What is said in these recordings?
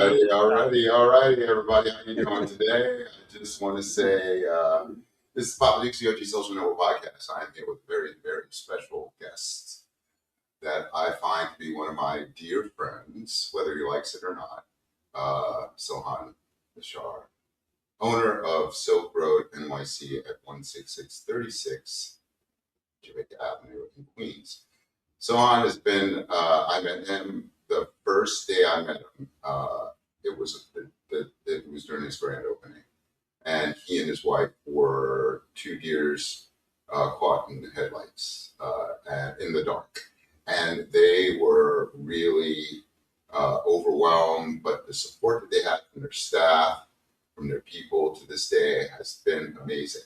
Alrighty, everybody. How you doing today? I just want to say this is Poppadukes, the OG Social Network Podcast. I am here with very, very special guests that I find to be one of my dear friends, whether he likes it or not. Sohan, owner of Silk Road NYC at 16636 Jamaica Avenue in Queens. Sohan has been, I met him the first day I met him. It was during his grand opening. And he and his wife were 2 deers caught in the headlights and in the dark. And they were really overwhelmed, but the support that they had from their staff, from their people to this day has been amazing.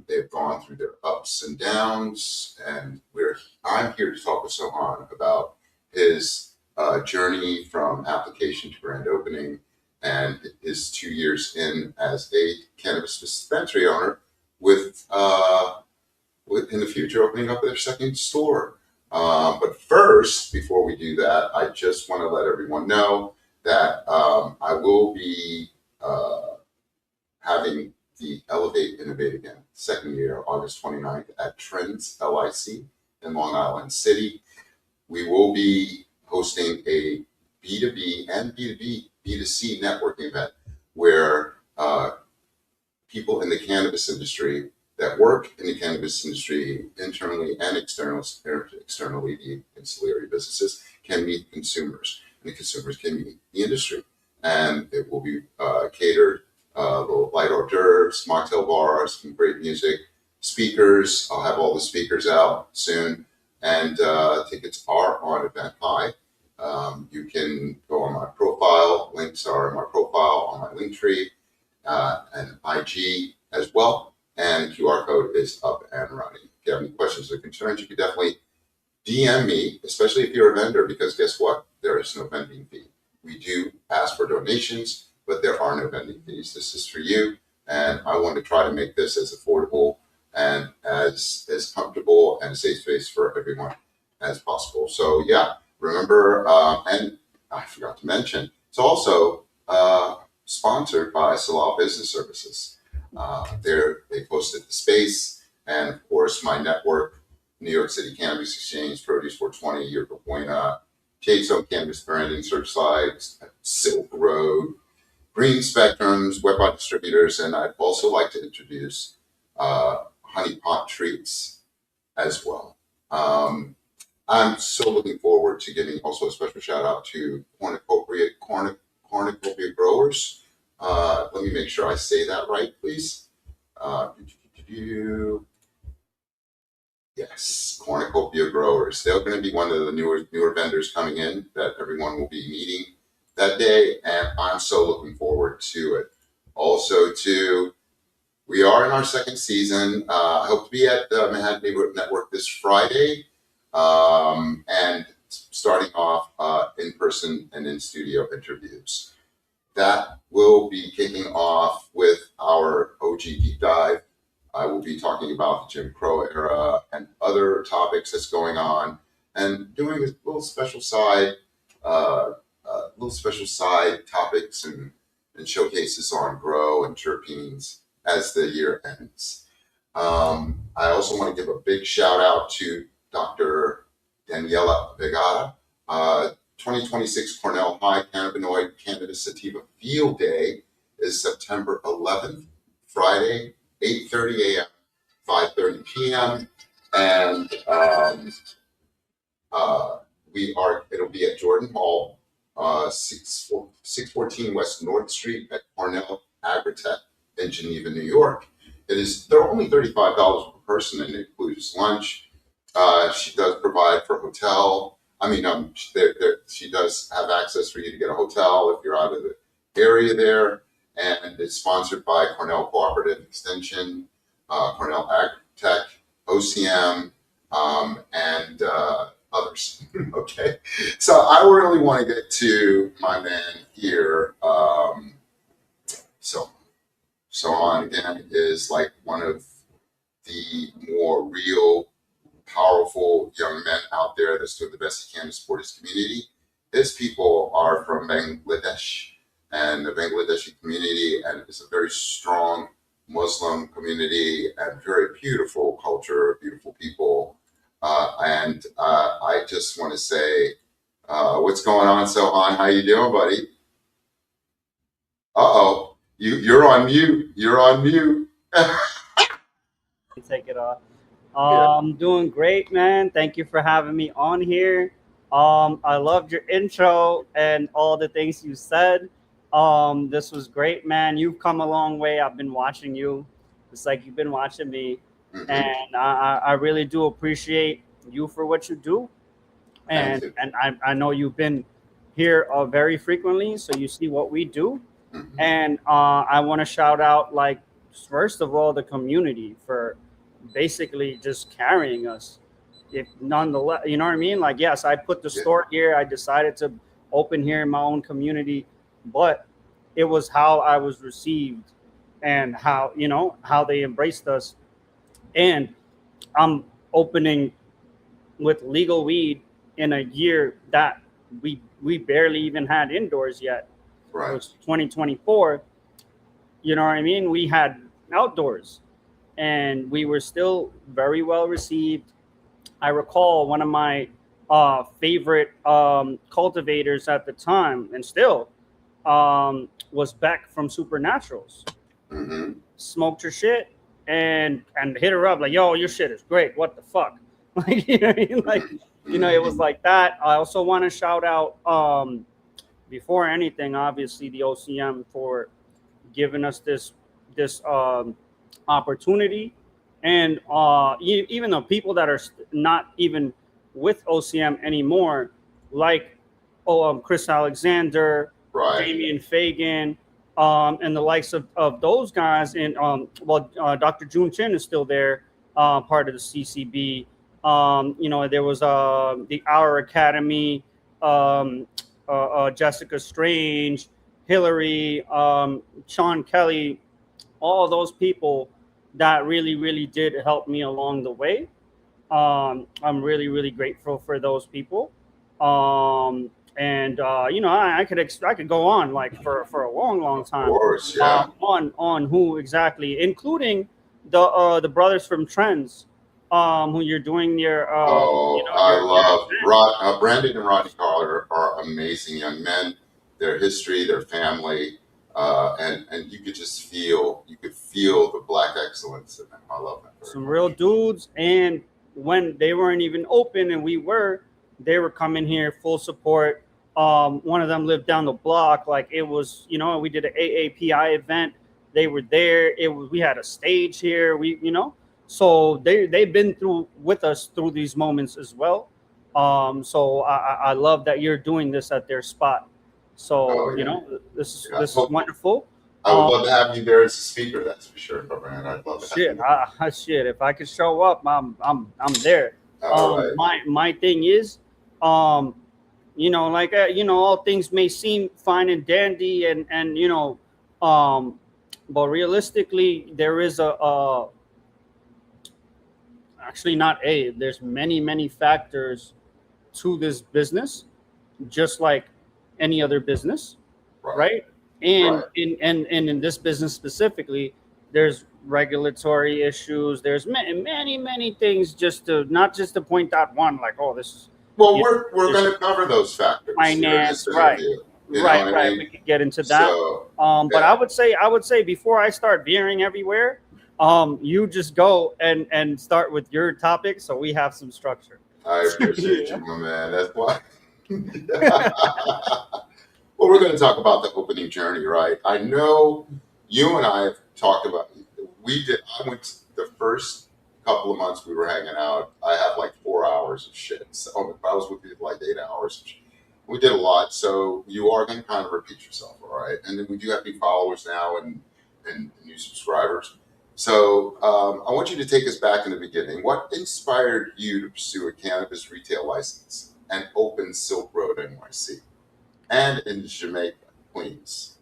They've gone through their ups and downs, and I'm here to talk with Sohan about his journey from application to grand opening and his 2 years in as a cannabis dispensary owner with in the future opening up their second store. But first, before we do that, I just want to let everyone know that I will be having the Elevate Innovate Again second year, August 29th at Trends LIC in Long Island City. We will be hosting a B2B and B2C networking event where people in the cannabis industry that work in the cannabis industry internally and externally, the ancillary businesses can meet consumers, and the consumers can meet the industry. And it will be catered, little light hors d'oeuvres, mocktail bars, some great music, speakers. I'll have all the speakers out soon, and tickets are on Eventbrite. You can go on my profile. Links are in my profile on my link tree and IG as well. And QR code is up and running. If you have any questions or concerns, you can definitely DM me, especially if you're a vendor, because guess what? There is no vending fee. We do ask for donations, but there are no vending fees. This is for you. And I want to try to make this as affordable and as comfortable and safe space for everyone as possible. So yeah, remember, and I forgot to mention, it's also sponsored by Salah Business Services. They posted the space, and of course my network, New York City Cannabis Exchange, Produce 420, Yerba Buena, Jadestone Cannabis Branding Searchlight, Silk Road, Green Spectrums, Web Bot Distributors, and I'd also like to introduce Honey Pot Treats as well. I'm so looking forward to giving also a special shout out to cornucopia growers. Let me make sure I say that right, please. Yes, cornucopia growers. They're going to be one of the newer vendors coming in that everyone will be meeting that day, and I'm so looking forward to it. Also, we are in our second season. I hope to be at the Manhattan Neighborhood Network this Friday, and starting off in person and in studio interviews. That will be kicking off with our OG deep dive. I will be talking about the Jim Crow era and other topics that's going on, and doing a little special side topics and showcases on grow and terpenes as the year ends. I also want to give a big shout out to Dr. Daniela Vegada. 2026 Cornell High Cannabinoid Cannabis Sativa Field Day is September 11th, Friday, 8:30 a.m., 5:30 p.m. And it'll be at Jordan Hall, 614 West North Street at Cornell Agritech in Geneva, New York. They're only $35 per person, and it includes lunch. She does provide for hotel. She does have access for you to get a hotel if you're out of the area there, and it's sponsored by Cornell Cooperative Extension, Cornell Agritech, OCM, and others. Okay, so I really want to get to my man here. Sohan again is like one of the more real, powerful young men out there that's doing the best he can to support his community. his people are from Bangladesh and the Bangladeshi community, and it's a very strong Muslim community and very beautiful culture, beautiful people. And I just want to say, what's going on, Sohan? How you doing, buddy? Uh-oh, you're on mute. You're on mute. Take it off. Yeah. Doing great, man. Thank you for having me on here. I loved your intro and all the things you said. This was great, man. You've come a long way. I've been watching you. It's like you've been watching me, Hmm. and I really do appreciate you for what you do. Thank And you. I know you've been here very frequently, so you see what we do. Hmm. And I want to shout out, like, first of all, the community for basically just carrying us. If nonetheless, you know what I mean? Like, yes, I put the Yeah. store here. I decided to open here in my own community, but it was how I was received and how, how they embraced us. And I'm opening with legal weed in a year that we barely even had indoors yet. It Right. was 2024. You know what I mean? We had outdoors, and we were still very well received. I recall one of my favorite cultivators at the time, and still, was Beck from Supernaturals. Hmm. Smoked her shit and hit her up like, "Yo, your shit is great. What the fuck?" Like, you know what I mean? Like, it was Hmm. like that. I also want to shout out, before anything, obviously the OCM for giving us this opportunity, and even the people that are not even with OCM anymore, like Chris Alexander, Right. Damian Fagan, and the likes of those guys. And Dr. June Chin is still there, part of the CCB. There was the Our Academy, um, Jessica Strange, Hillary, Sean Kelly, all those people that really, really did help me along the way. I'm really, really grateful for those people. And I could go on like for a long, long Of time, course. Yeah. on who exactly, including the brothers from Trends, who you're doing your Oh, I your love event. Brandon and Rodney Carter are amazing young men. Their history, their family, and you could feel the black excellence in them. I love them very Some real much. dudes. And when they weren't even open and they were coming here full support. One of them lived down the block. Like, it was, we did an AAPI event. They were there. We had a stage here. So they've been through with us through these moments as well. So I love that you're doing this at their spot. So Oh yeah, yeah. this is wonderful. I would love to have you there as a speaker. That's for sure, Brandon. I'd love to have Shit, you. shit. If I could show up, I'm there. All right. My thing is, all things may seem fine and dandy, and but realistically, there is actually not a. There's many factors to this business, just like any other business, Right. right? And Right. in this business specifically, there's regulatory issues. There's many things. Just to not just to point out one, like, oh, this is, Well, you know, we're there's going to cover those factors here in this finance, right, interview. You know what I right. mean? We could get into that. So But yeah, I would say before I start veering everywhere, you just go and start with your topic, so we have some structure. I appreciate you, Yeah. my man. That's why. Well, we're going to talk about the opening journey, right? I know you and I have talked about. We did. I went the first couple of months we were hanging out. I had like 4 hours of shit. So I was with you for like 8 hours. We did a lot, so you are going to kind of repeat yourself, all right? And then we do have new followers now and new subscribers. So I want you to take us back in the beginning. What inspired you to pursue a cannabis retail license and open Silk Road NYC and in Jamaica, Queens?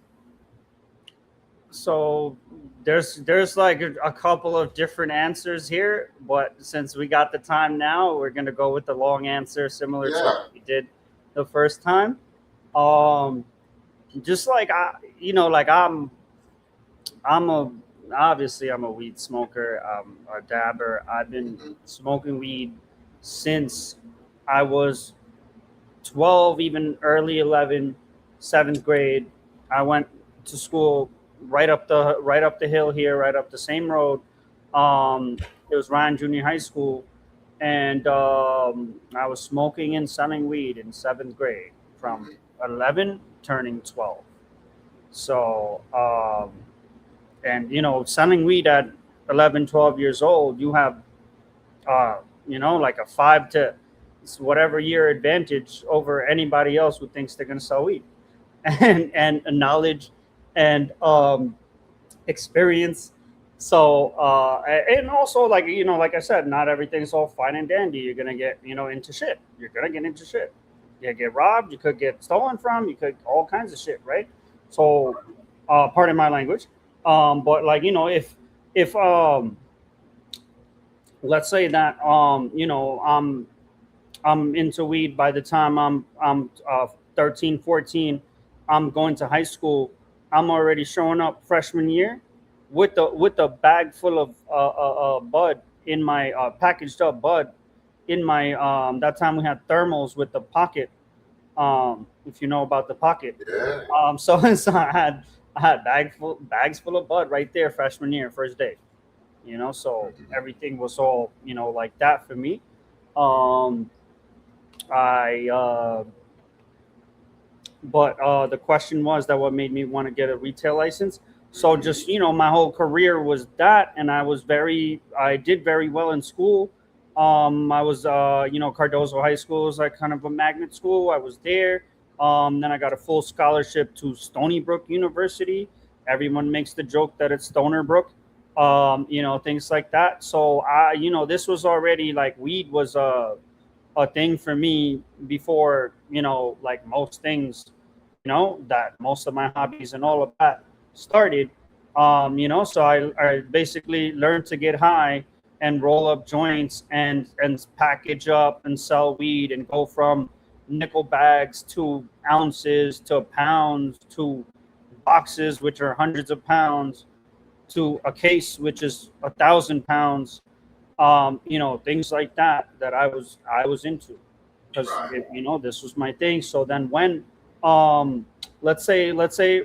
So there's like a couple of different answers here, but since we got the time now, we're gonna go with the long answer, similar to Yeah, what we did the first time. Um, just like I'm a obviously I'm a weed smoker. I'm a dabber. I've been Mhm. smoking weed since I was 12, even early 11, seventh grade. I went to school right up the hill here, right up the same road. Um, it was Ryan Junior High School, and I was smoking and selling weed in seventh grade from 11 turning 12. So, and selling weed at 11, 12 years old, you have like a 5 to whatever year advantage over anybody else who thinks they're going to sell weed, and knowledge and experience. So and also, like I said, not everything's all fine and dandy. You're gonna get into shit. You're gonna get into shit. You get robbed. You could get stolen from. You could all kinds of shit, right? So, pardon my language. But if let's say that I'm into weed by the time I'm 13, 14. I'm going to high school. I'm already showing up freshman year with a bag full of bud in my packaged up bud in my that time we had thermals with the pocket, if you know about the pocket. Yeah. So I had bags full of bud right there freshman year, first day. So Mhm. everything was all like that for me. um I But the question was that what made me want to get a retail license. So Mhm. just my whole career was that, and I did very well in school. I was Cardozo High School was like kind of a magnet school. I was there. Then I got a full scholarship to Stony Brook University. Everyone makes the joke that it's Stoner Brook. Things like that. So this was already like weed was a thing for me before like most things that most of my hobbies and all of that started. So I basically learned to get high and roll up joints and package up and sell weed and go from nickel bags to ounces to pounds to boxes, which are hundreds of pounds, to a case, which is 1,000 pounds. Things like that I was into, because Right. this was my thing. So then when um let's say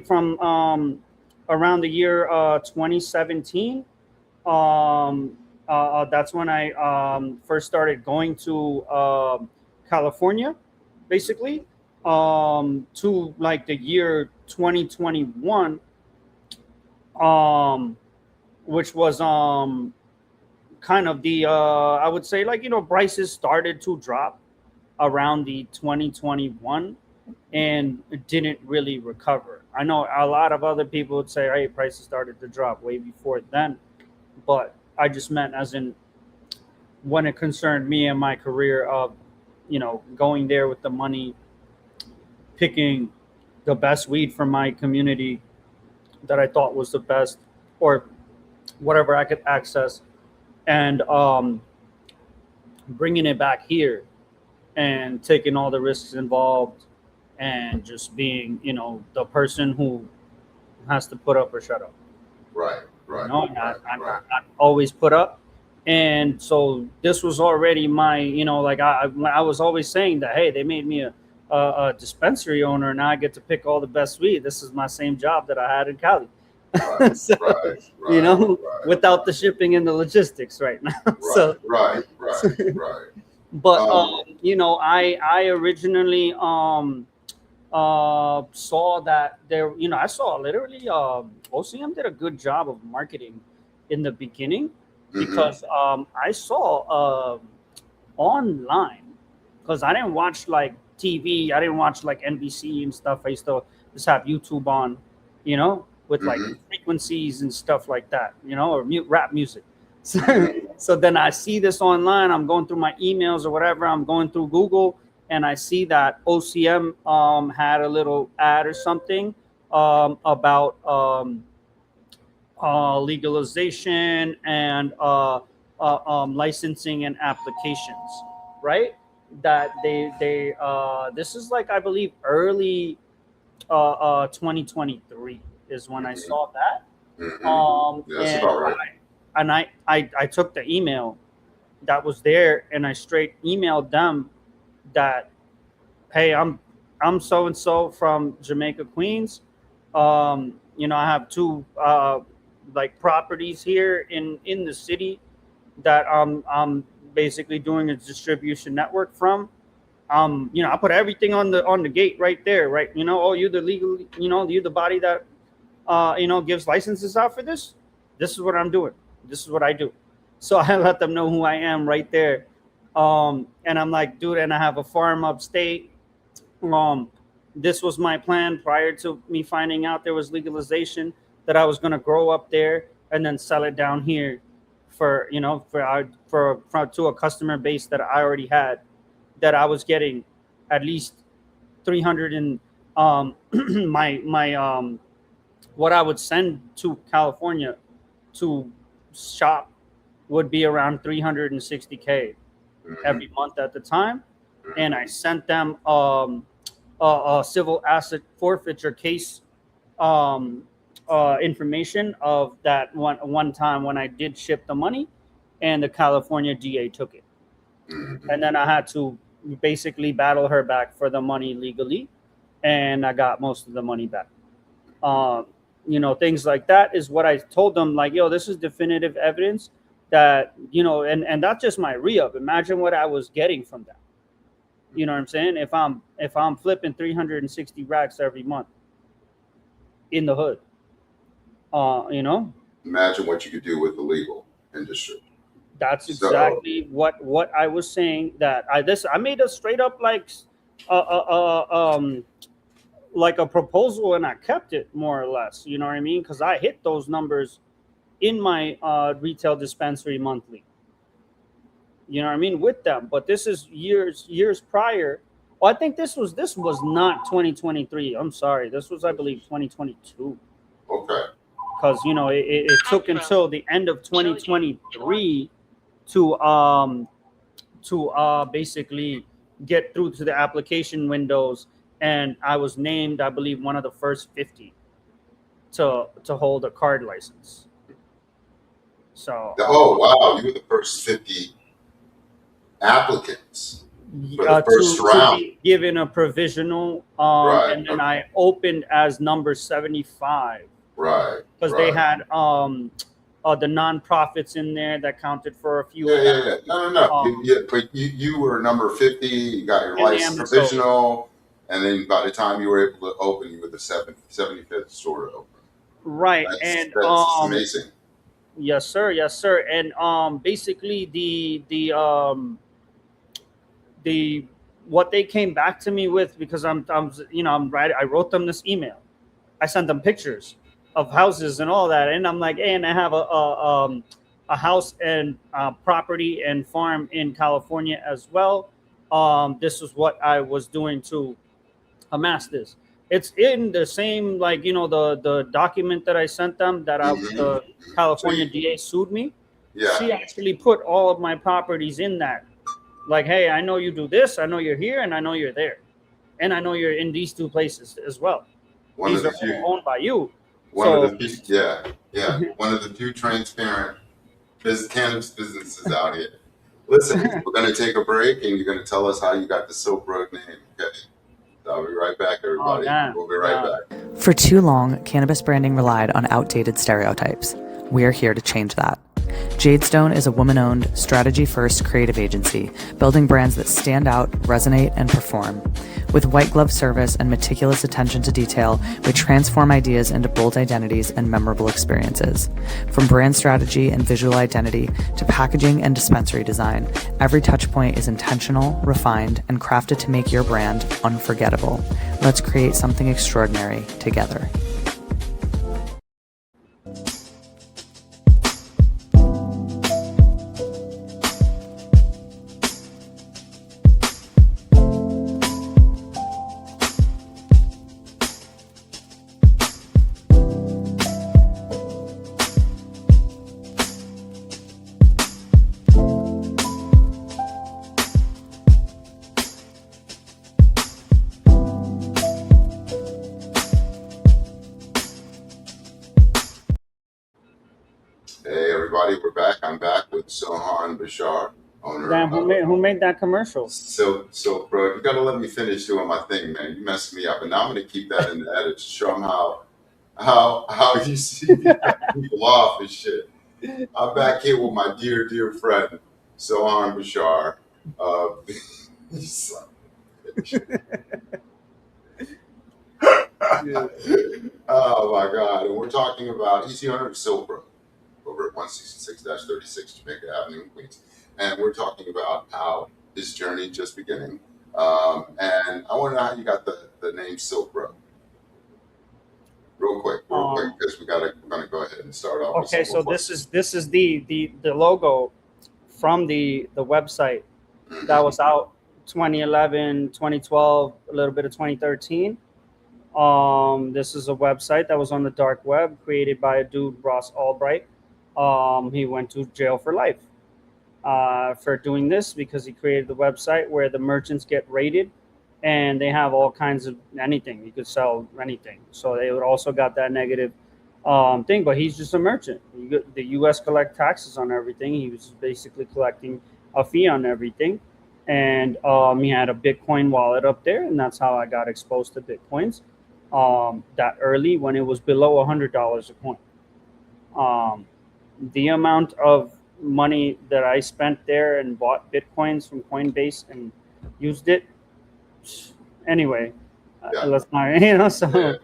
from around the year 2017, that's when I first started going to California, basically, to like the year 2021, um which was kind of the I would say, like, prices started to drop around the 2021, and it didn't really recover. I know a lot of other people would say, hey, prices started to drop way before then, but I just meant as in when it concerned me and my career of going there with the money, picking the best weed from my community that I thought was the best, or whatever I could access, and bringing it back here and taking all the risks involved, and just being the person who has to put up or shut up. Right. Right. Not, Right. not, Right. not, not always put up. And so this was already my, like I was always saying that, hey, they made me a dispensary owner, and now I get to pick all the best weed. This is my same job that I had in Cali. Right. So, Right. Right. Right. without the shipping and the logistics right now. Right. So, Right. Right. Right. but Um. I originally saw that there, I saw literally OCM did a good job of marketing in the beginning, Mhm. because I saw online, because I didn't watch like TV, I didn't watch like NBC and stuff. I used to just have YouTube on, with like Mhm. frequencies and stuff like that, or rap music. So, Mhm. so then I see this online. I'm going through my emails or whatever. I'm going through Google, and I see that OCM had a little ad or something about legalization and licensing and applications, right? that they this is like, I believe, early 2023 is when I Mhm. saw that. Mhm. That's And about right. I took the email that was there, and I straight emailed them that, hey, I'm so and so from Jamaica, Queens. I have two like properties here in the city that I'm basically doing a distribution network from. I put everything on the gate right there, right? Oh, you're the legal, you're the body that gives licenses out for this. This is what I'm doing. This is what I do. So I let them know who I am right there. And I'm like, dude, and I have a farm upstate. um, this was my plan prior to me finding out there was legalization, that I was going to grow up there and then sell it down here for to a customer base that I already had, that I was getting at least 300 and my what I would send to California to shop would be around 360K Mhm. every month at the time. And I Mhm. sent them a civil asset forfeiture case um, information of that one time when I did ship the money, and the California DA took it, Mhm. and then I had to basically battle her back for the money legally, and I got most of the money back. Um, things like that is what I told them. Like, yo, this is definitive evidence that and that's just my re-up. Imagine what I was getting from that. You know what I'm saying? If I'm flipping 360 racks every month in the hood, Imagine what you could do with the legal industry. that's So, exactly what I was saying. That I made a straight up uh, uh, uh, um like a proposal, and I kept it more or less. You know what I mean? Because I hit those numbers in my retail dispensary monthly. You know what I mean, with them. But this is years prior. Oh, I think this was not 2023. I'm sorry. This was, I believe, 2022. okay. Because it took until the end of 2023 to basically get through to the application windows, and I was named, I believe, one of the first 50 to hold a card license. So Oh, wow. You were the first 50 applicants for the first to round. be given a provisional, Right. and then I opened as number 75, Right. because they Right. had the nonprofits in there that counted for a few Yeah, of them, yeah, yeah. No, no, no. um, But you were number 50, you got your and the license MSOs. provisional, and then by the time you were able to open, you were the 75th store to open. Right. That's And that's amazing. yes sir, yes sir. And basically the what they came back to me with, because I'm right, I wrote them this email. I sent them pictures of houses and all that, and I'm like, hey, and I have a house and property and farm in California as well. This is what I was doing to amass this. It's in the same, like, the document that I sent them, that Hmm. the So California you, DA sued me. yeah, She actually put all of my properties in that. Like, hey, I know you do this, I know you're here, and I know you're there, and I know you're in these two places as well. one of These the are all few, owned by you. one of So the few, yeah, yeah, one of the few transparent cannabis businesses out here. Listen, we're going to take a break, and you're going to tell us how you got the Silk Road name. Okay, I'll be right back, oh everybody. damn, We'll be right damn. back. For too long, cannabis branding relied on outdated stereotypes. We're here to change that. Jadestone is a woman-owned, strategy-first creative agency, building brands that stand out, resonate, and perform. With white glove service and meticulous attention to detail, we transform ideas into bold identities and memorable experiences. From brand strategy and visual identity to packaging and dispensary design, every touchpoint is intentional, refined, and crafted to make your brand unforgettable. Let's create something extraordinary together. I'm back with Sohan Bashar, owner Damn, who made that commercial? So, bro, you gotta let me finish doing my thing, man. You messed me up, and now I'm gonna keep that in the edit to show them how you see me cut people off and shit. I'm back here with my dear friend Sohan Bashar. Oh my God! And we're talking about he's the owner of Silver over at 166-36 Jamaica Avenue in Queens, and we're talking about how his journey just beginning. And I want to know how you got the name Silk Road. Real quick, because we're gonna go ahead and start off. Okay, so this is the logo from the website that was out 2011, 2012, a little bit of 2013. This is a website that was on the dark web, created by a dude, Ross Albright. He went to jail for life for doing this because he created the website where the merchants get rated, and they have all kinds of anything. You could sell anything. So they would also got that negative thing, but he's just a merchant. The U.S. collect taxes on everything. He was basically collecting a fee on everything. And he had a Bitcoin wallet up there, and that's how I got exposed to Bitcoins that early, when it was below $100 a coin. The amount of money that I spent there and bought Bitcoins from Coinbase and used it. Anyway, let's not, so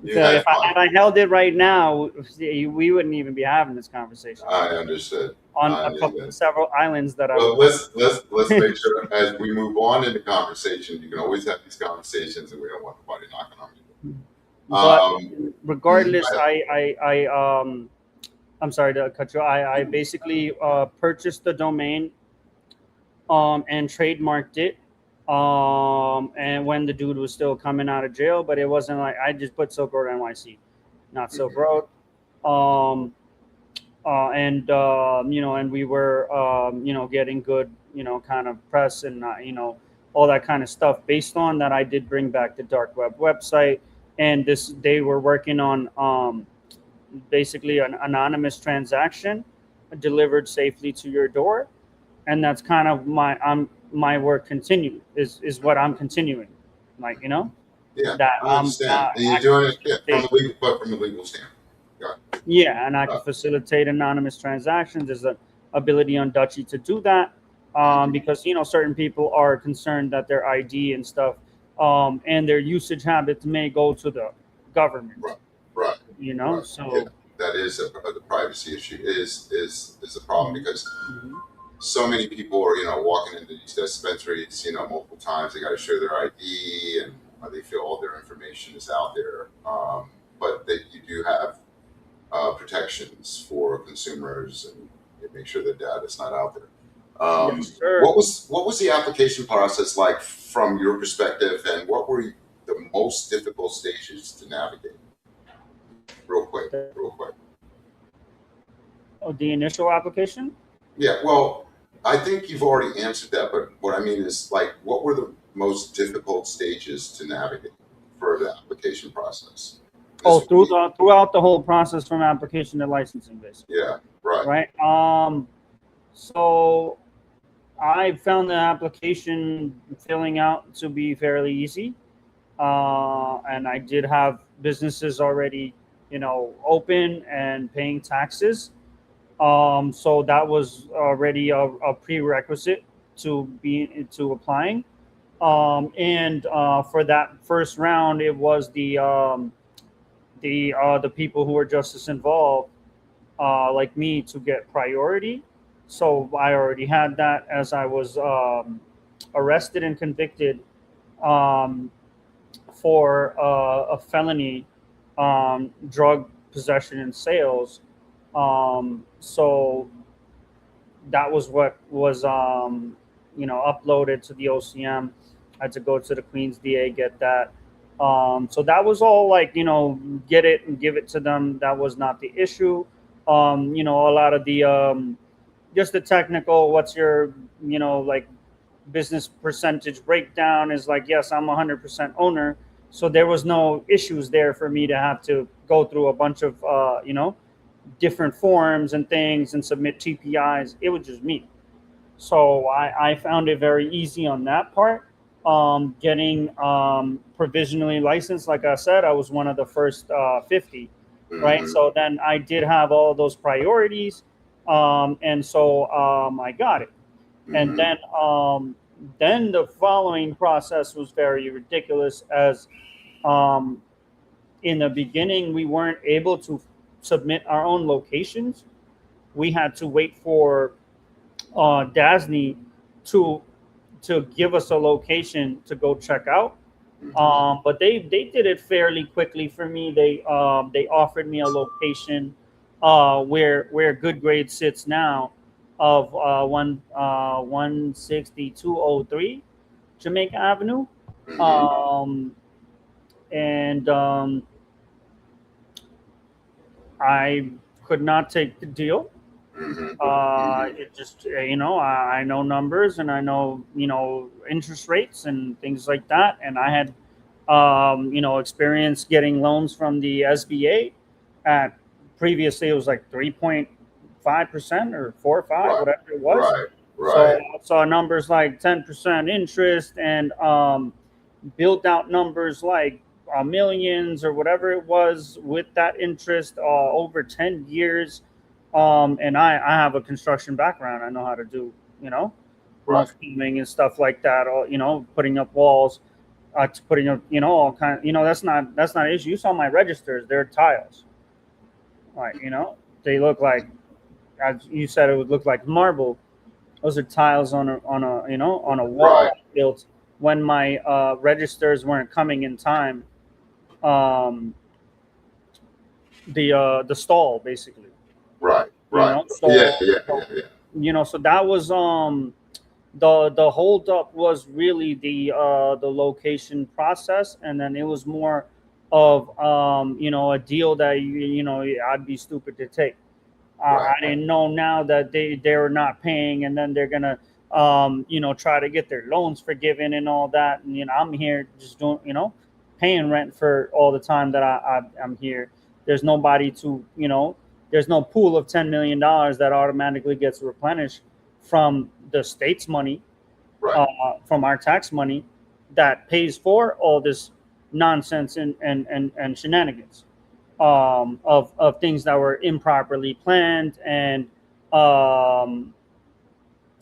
if I held it right now, we wouldn't even be having this conversation. I understood. On several islands that let's make sure as we move on in the conversation, you can always have these conversations, and we don't want nobody knocking on you. But regardless, I'm sorry to cut you. I basically purchased the domain and trademarked it. And when the dude was still coming out of jail, but it wasn't like I just put Silk Road NYC, not Silk Road. And we were, getting good, kind of press and, all that kind of stuff. Based on that, I did bring back the dark web website, and they were working on basically an anonymous transaction delivered safely to your door. And that's kind of my work continue is what I'm continuing, Yeah, that I understand. And you're doing it from a legal standpoint. Yeah, and I can facilitate anonymous transactions. There's an ability on Dutchy to do that because certain people are concerned that their ID and stuff and their usage habits may go to the government. Right. So yeah, that is the privacy issue is a problem because so many people are walking into these dispensaries multiple times. They got to share their ID and they feel all their information is out there. But you do have protections for consumers and make sure the data is not out there. Yes, sir. What was the application process like from your perspective, and what were the most difficult stages to navigate? Real quick. Oh, the initial application? Yeah, well, I think you've already answered that, but what I mean is, what were the most difficult stages to navigate for the application process? Throughout the whole process from application to licensing, basically. Yeah, right. Right. So I found the application filling out to be fairly easy, and I did have businesses already, open and paying taxes. So that was already a prerequisite to applying. And for that first round, it was the people who were justice involved, like me, to get priority. So I already had that, as I was arrested and convicted for a felony, drug possession and sales. So that was what was uploaded to the OCM. I had to go to the Queens DA, get that. So that was all get it and give it to them. That was not the issue. A lot of the just the technical, what's your business percentage breakdown is yes, I'm 100% owner. So there was no issues there for me to have to go through a bunch of different forms and things and submit TPIs. It was just me. So I found it very easy on that part. Getting provisionally licensed, like I said, I was one of the first 50, right? Mhm. So then I did have all those priorities, and so I got it. And Mhm. then the following process was very ridiculous, as um, in the beginning we weren't able to submit our own locations. We had to wait for Dasney to give us a location to go check out. Mhm. But they did it fairly quickly for me. They offered me a location where Good Grade sits now, of 16203 Jamaica Avenue, Mhm. um, and I could not take the deal. Mhm. Mhm. It just I know numbers, and I know interest rates and things like that, and I had experience getting loans from the SBA at previously it was like 3.5% or 4 or 5, Right. whatever it was. Right. So Right. I saw numbers like 10% interest, and built out numbers like millions or whatever it was with that interest over 10 years. And I have a construction background. I know how to do, you know, Right. mulch-beaming and stuff like that, or, putting up walls, putting up, all kind, that's not an issue. You saw my registers, they're tiles. Right, they look like, as you said, it would look like marble. Those are tiles on a wall Right. I built when my registers weren't coming in time. Um, the stall basically, Right. Right. Yeah. Yeah. Yeah. Yeah. so that was the hold up was really the location process, and then it was more of a deal that I'd be stupid to take. Right. I didn't know now that they were not paying, and then they're gonna try to get their loans forgiven and all that. And I'm here just doing paying rent for all the time that I'm here. There's nobody to there's no pool of $10 million that automatically gets replenished from the state's money, Right. from our tax money, that pays for all this nonsense and shenanigans, of things that were improperly planned, and um,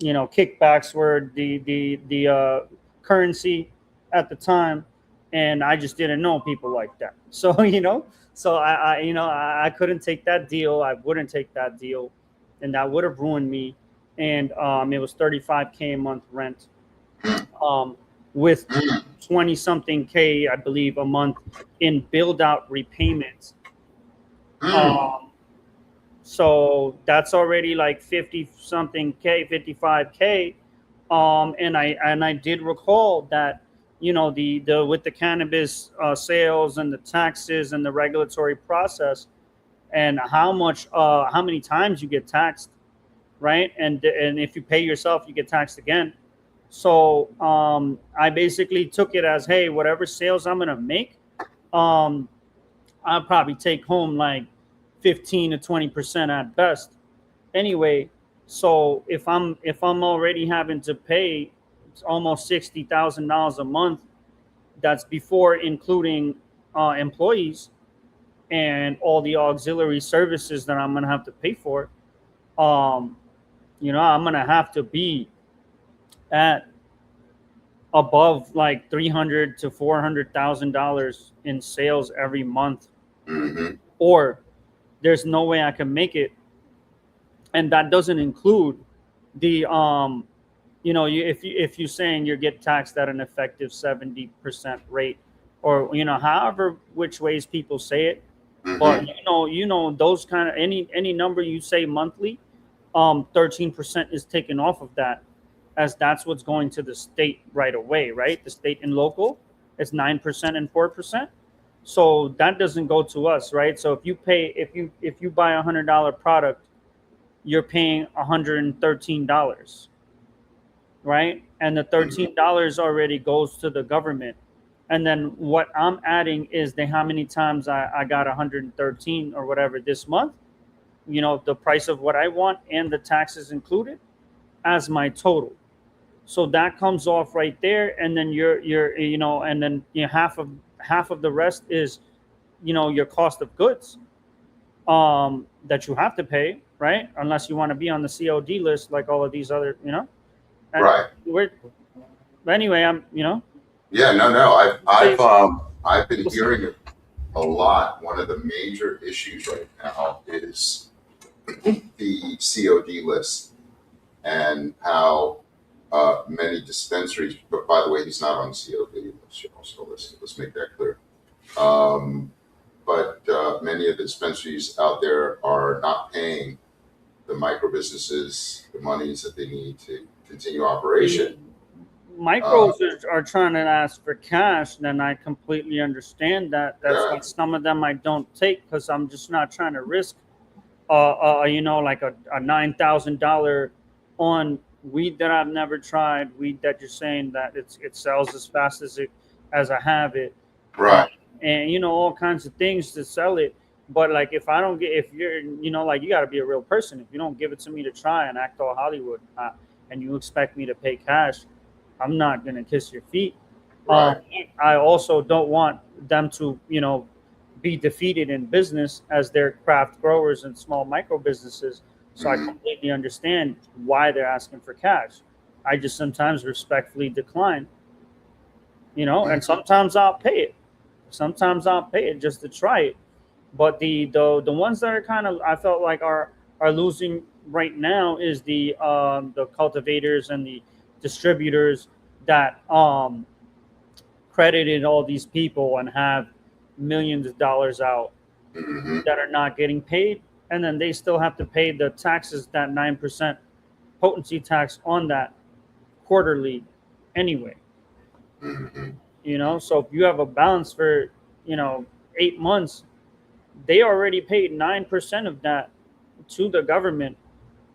kickbacks were the currency at the time, and I just didn't know people like that. So so I couldn't take that deal. I wouldn't take that deal, and that would have ruined me. And it was 35K a month rent, Mm. um, with Mm. 20 something K, I believe, a month in build out repayments. Mm. Um, so that's already like 50 something K, 55K. And I did recall that, the with the cannabis sales and the taxes and the regulatory process, and how many times you get taxed, right? And if you pay yourself, you get taxed again. So I basically took it as, hey, whatever sales I'm gonna make, um, I'll probably take home like 15 to 20% at best. Anyway, so if I'm already having to pay almost $60,000 a month, that's before including employees and all the auxiliary services that I'm gonna have to pay for. Um, I'm gonna have to be at above like 300 to 400,000 dollars in sales every month, Mhm. or there's no way I can make it. And that doesn't include the if you saying you get taxed at an effective 70% rate, or however which ways people say it. But Mhm. those kind of any number you say monthly, 13% is taken off of that, as that's what's going to the state right away, right? The state and local, it's 9% and 4%. So that doesn't go to us, right? So if you buy $100 product, you're paying $113, right? And the Mhm. $13 already goes to the government. And then what I'm adding is how many times I got 113 or whatever this month. the price of what I want and the taxes included as my total. So that comes off right there, and then and then half of the rest is your cost of goods that you have to pay, right? Unless you want to be on the COD list like all of these other, And Right. but anyway, Yeah, no. I've been hearing it a lot. One of the major issues right now is the COD list and how many dispensaries. But by the way, he's not on COD list. You're also listed. Let's make that clear. But many of the dispensaries out there are not paying the micro businesses the monies that they need to continue operation. Micros are trying to ask for cash, then I completely understand that. That's why some of them I don't take, because I'm just not trying to risk, like a $9,000 on weed that I've never tried, weed that you're saying that it sells as fast as I have it, Right. And all kinds of things to sell it. But like if you're like, you got to be a real person. If you don't give it to me to try and act all Hollywood, and you expect me to pay cash, I'm not gonna kiss your feet. Right. I also don't want them to, be defeated in business as their craft growers and small micro businesses. So I completely understand why they're asking for cash. I just sometimes respectfully decline, and sometimes I'll pay it. Sometimes I'll pay it just to try it. But the ones that are kind of, I felt like are losing right now is the cultivators and the distributors that credited all these people and have millions of dollars out that are not getting paid, and then they still have to pay the taxes, that 9% potency tax on that quarterly anyway. So if you have a balance for 8 months, they already paid 9% of that to the government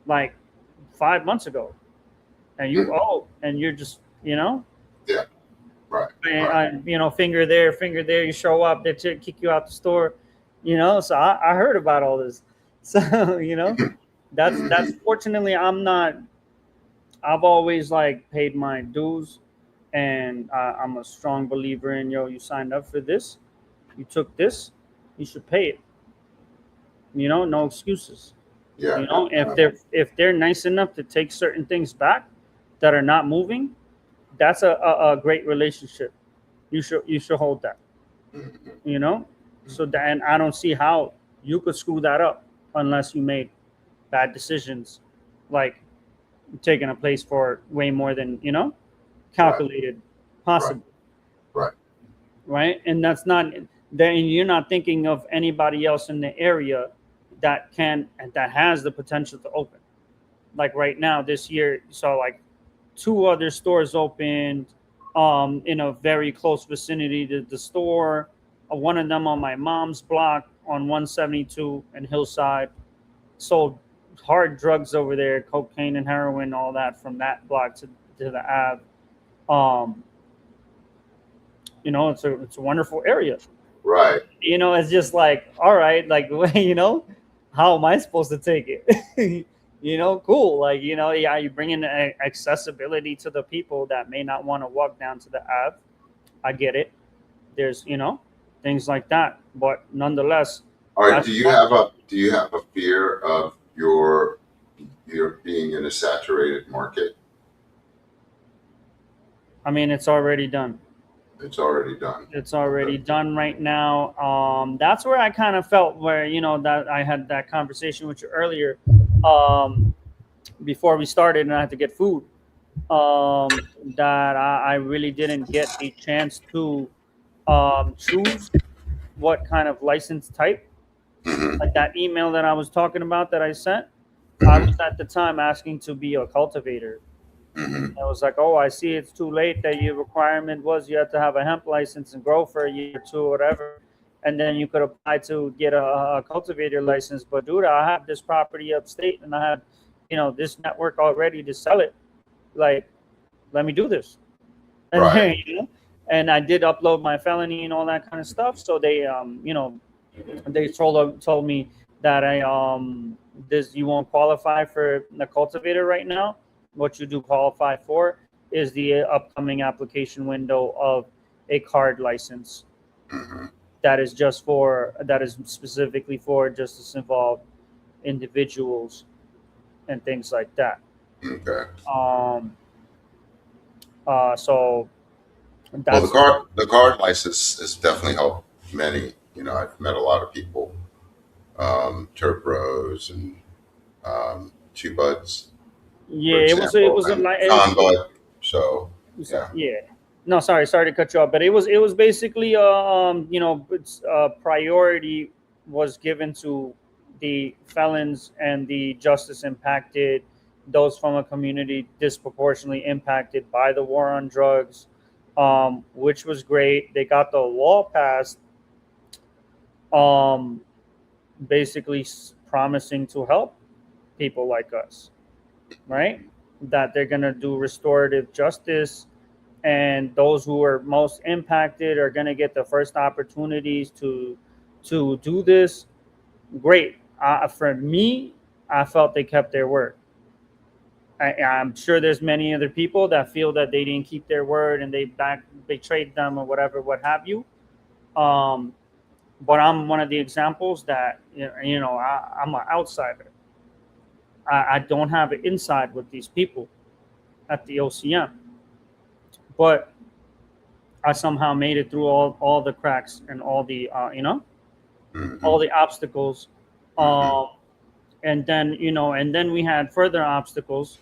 like 5 months ago, and you owe, and you're just Yeah. Right. and finger there, you show up, they kick you out the store, so I heard about all this. So that's fortunately I've always like paid my dues, and I'm a strong believer in, you signed up for this, you took this, you should pay it. No excuses. Yeah. If they're nice enough to take certain things back that are not moving, that's a great relationship. You should hold that. So that, and I don't see how you could screw that up unless you made bad decisions, like taking a place for way more than calculated, possible. Right. And that's not, then you're not thinking of anybody else in the area that has the potential to open. Like right now, this year, so like 2 other stores opened in a very close vicinity to the store. One of them on my mom's block on 172 and Hillside. Sold hard drugs over there, cocaine and heroin, all that, from that block to the Ave. It's a wonderful area. Right. It's just like, all right, like, how am I supposed to take it? Cool. Like, yeah, you bring in accessibility to the people that may not want to walk down to the Ave. I get it. There's, things like that. But nonetheless. All right. Do you have a fear of your being in a saturated market? I mean, it's already done. It's already done. It's already done right now. That's where I kind of felt where, that I had that conversation with you earlier, before we started, and I had to get food, that I really didn't get a chance to choose what kind of license type. Like that email that I was talking about that I sent, I was at the time asking to be a cultivator. I was like, oh, I see it's too late, that your requirement was you had to have a hemp license and grow for a year or two or whatever, and then you could apply to get a cultivator license. But dude, I have this property upstate, and I have this network already to sell it. Like, let me do this. And, right. And I did upload my felony and all that kind of stuff. So they they told me that this you won't qualify for the cultivator right now. What you do qualify for is the upcoming application window of a card license Mm-hmm. that is specifically for justice involved individuals and things like that. Okay. Um, so Well, that's the card license has definitely helped many. I've met a lot of people, Turp Bros and Two Buds, yeah. for It example, was a and like Con Bud. So, yeah. yeah. No, sorry to cut you off, but it was basically it's priority was given to the felons and the justice impacted, those from a community disproportionately impacted by the war on drugs, which was great. They got the law passed, um, basically promising to help people like us, right? That they're gonna do restorative justice, and those who are most impacted are going to get the first opportunities to do this. Great. For me, I felt they kept their word. I'm sure there's many other people that feel that they didn't keep their word and they betrayed them or whatever, what have you. Um, but I'm one of the examples that I'm an outsider. I don't have an inside with these people at the OCM, but I somehow made it through all the cracks and all the Mm-hmm. all the obstacles, Mm-hmm. um, and then we had further obstacles.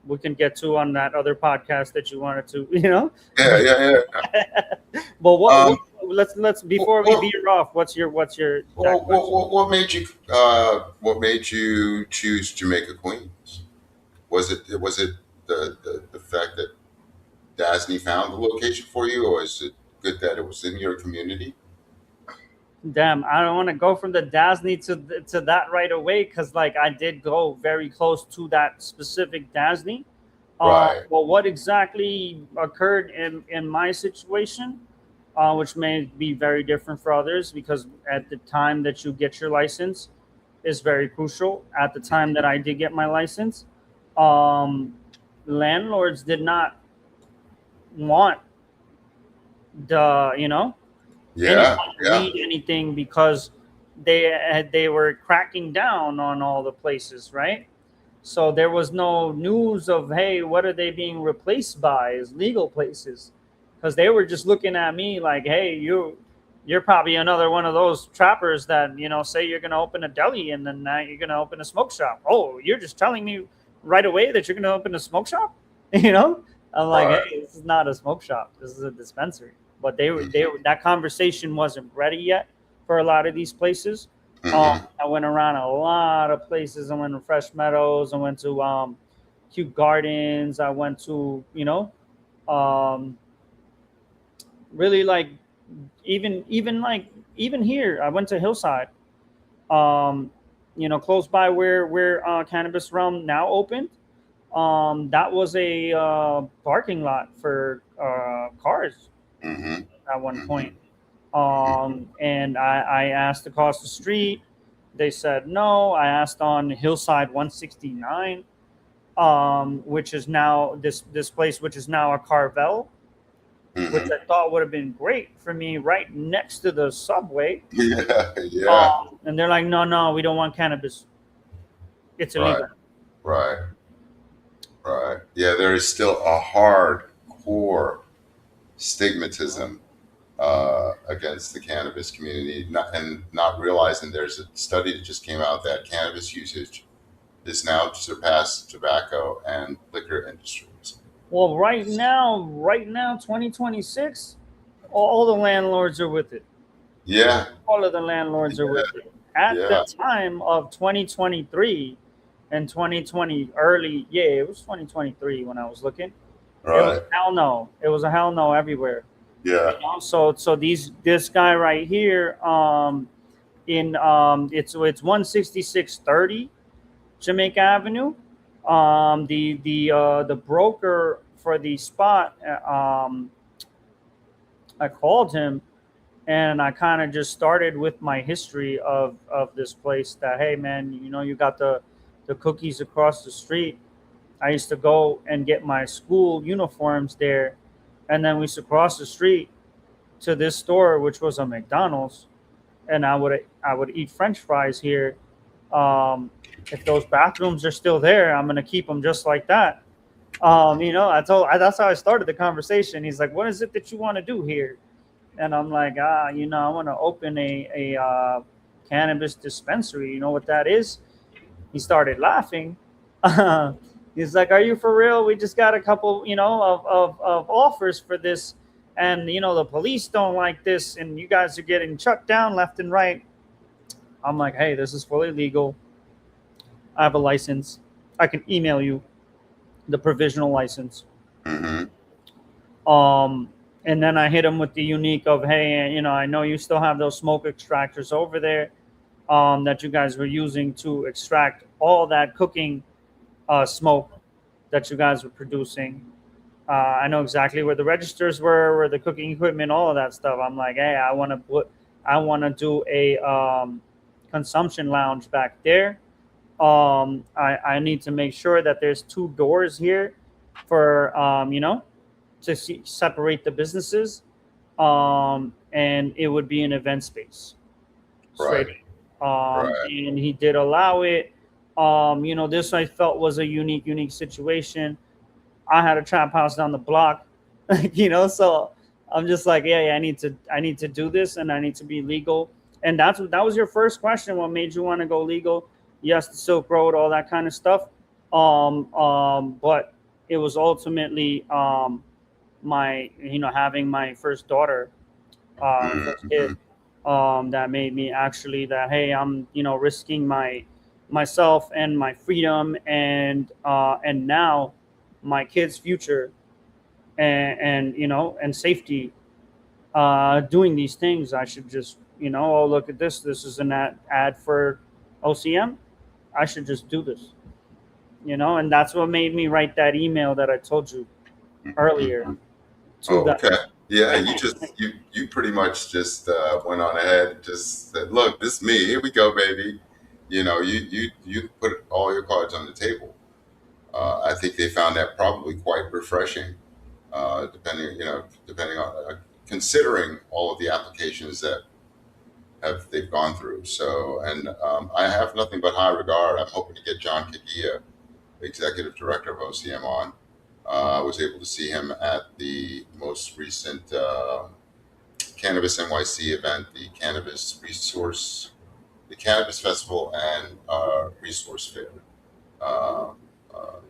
We can get to on that other podcast that you wanted to, Yeah, yeah, yeah. But Um, let's before we what, veer off, what's your that question? what made you choose Jamaica Queens? Was it the fact that Dasney found the location for you, or is it good that it was in your community? Damn, I don't want to go from the Dasney to that right away because like I did go very close to that specific Dasney. Right. Well, what exactly occurred in my situation, which may be very different for others, because at the time that you get your license is very crucial. At the time that I did get my license, um, landlords did not want the anyone Yeah, to yeah. read anything because they were cracking down on all the places, right? So there was no news of, hey, what are they being replaced by as legal places? Because they were just looking at me like, hey, you're probably another one of those trappers that say you're going to open a deli and then you're going to open a smoke shop. Oh, you're just telling me right away that you're going to open a smoke shop? I'm like, Right. hey, this is not a smoke shop. This is a dispensary. But they were that conversation wasn't ready yet for a lot of these places. Mm-hmm. I went around a lot of places. I went to Fresh Meadows. I went to Cute Gardens. I went to um, really like even here. I went to Hillside. Um, close by where Cannabis Realm now opened. That was a parking lot for cars Mm-hmm. at one Mm-hmm. point. And I asked across the street. They said no. I asked on Hillside 169, which is now this place, which is now a Carvel, which Mm-hmm. I thought would have been great for me right next to the subway. Yeah, yeah. And they're like, no, we don't want cannabis. It's Right, illegal. right, right. Yeah, there is still a hardcore stigmatism against the cannabis community, and not realizing there's a study that just came out that cannabis usage is now surpassed tobacco and liquor industries. Well, right now, 2026, all the landlords are with it. Yeah, All of the landlords are with it. At the yeah, time of 2023 and 2020, it was 2023 when I was looking. It was right. a hell no. It was a hell no everywhere. Yeah. So this guy right here, in it's 16630 Jamaica Avenue. The broker for the spot, I called him, And I kind of just started with my history of this place. That, hey man, you got the cookies across the street. I used to go and get my school uniforms there, and then we used to cross the street to this store, which was a McDonald's, and I would eat French fries here. Um, if those bathrooms are still there, I'm gonna keep them just like that. That's how I started the conversation. He's like, "What is it that you want to do here?" And I'm like, I want to open a cannabis dispensary. You know what that is? He started laughing. He's like, "Are you for real? We just got a couple, of offers for this, and the police don't like this, and you guys are getting shut down left and right." I'm like, "Hey, this is fully legal. I have a license. I can email you the provisional license." Mm-hmm. And then I hit him with the unique of, "Hey, I know you still have those smoke extractors over there, that you guys were using to extract all that cooking smoke that you guys were producing. I know exactly where the registers were, where the cooking equipment, all of that stuff." I'm like, "Hey, I want to do a consumption lounge back there. I need to make sure that there's 2 doors here for to separate the businesses, and it would be an event space." Right. Straight. Right. And he did allow it. This I felt was a unique situation. I had a trap house down the block, so I'm just like, yeah, I need to do this, and I need to be legal. And that was your first question. What made you want to go legal? Yes, the Silk Road, all that kind of stuff. But it was ultimately my having my first daughter, first kid, that made me actually that, hey, I'm risking myself and my freedom, and now my kid's future, and safety, doing these things. I should just oh, look at this is an ad for OCM. I should just do this, and that's what made me write that email that I told you earlier to Oh, that. okay. Yeah, you pretty much just went on ahead and just said, "Look, this is me. Here we go, baby." You put all your cards on the table. I think they found that probably quite refreshing, depending on considering all of the applications that they've gone through. So, and I have nothing but high regard. I'm hoping to get John Kagia, executive director of OCM, on. I was able to see him at the most recent Cannabis NYC event, the Cannabis Festival and Resource Fair. Uh, uh,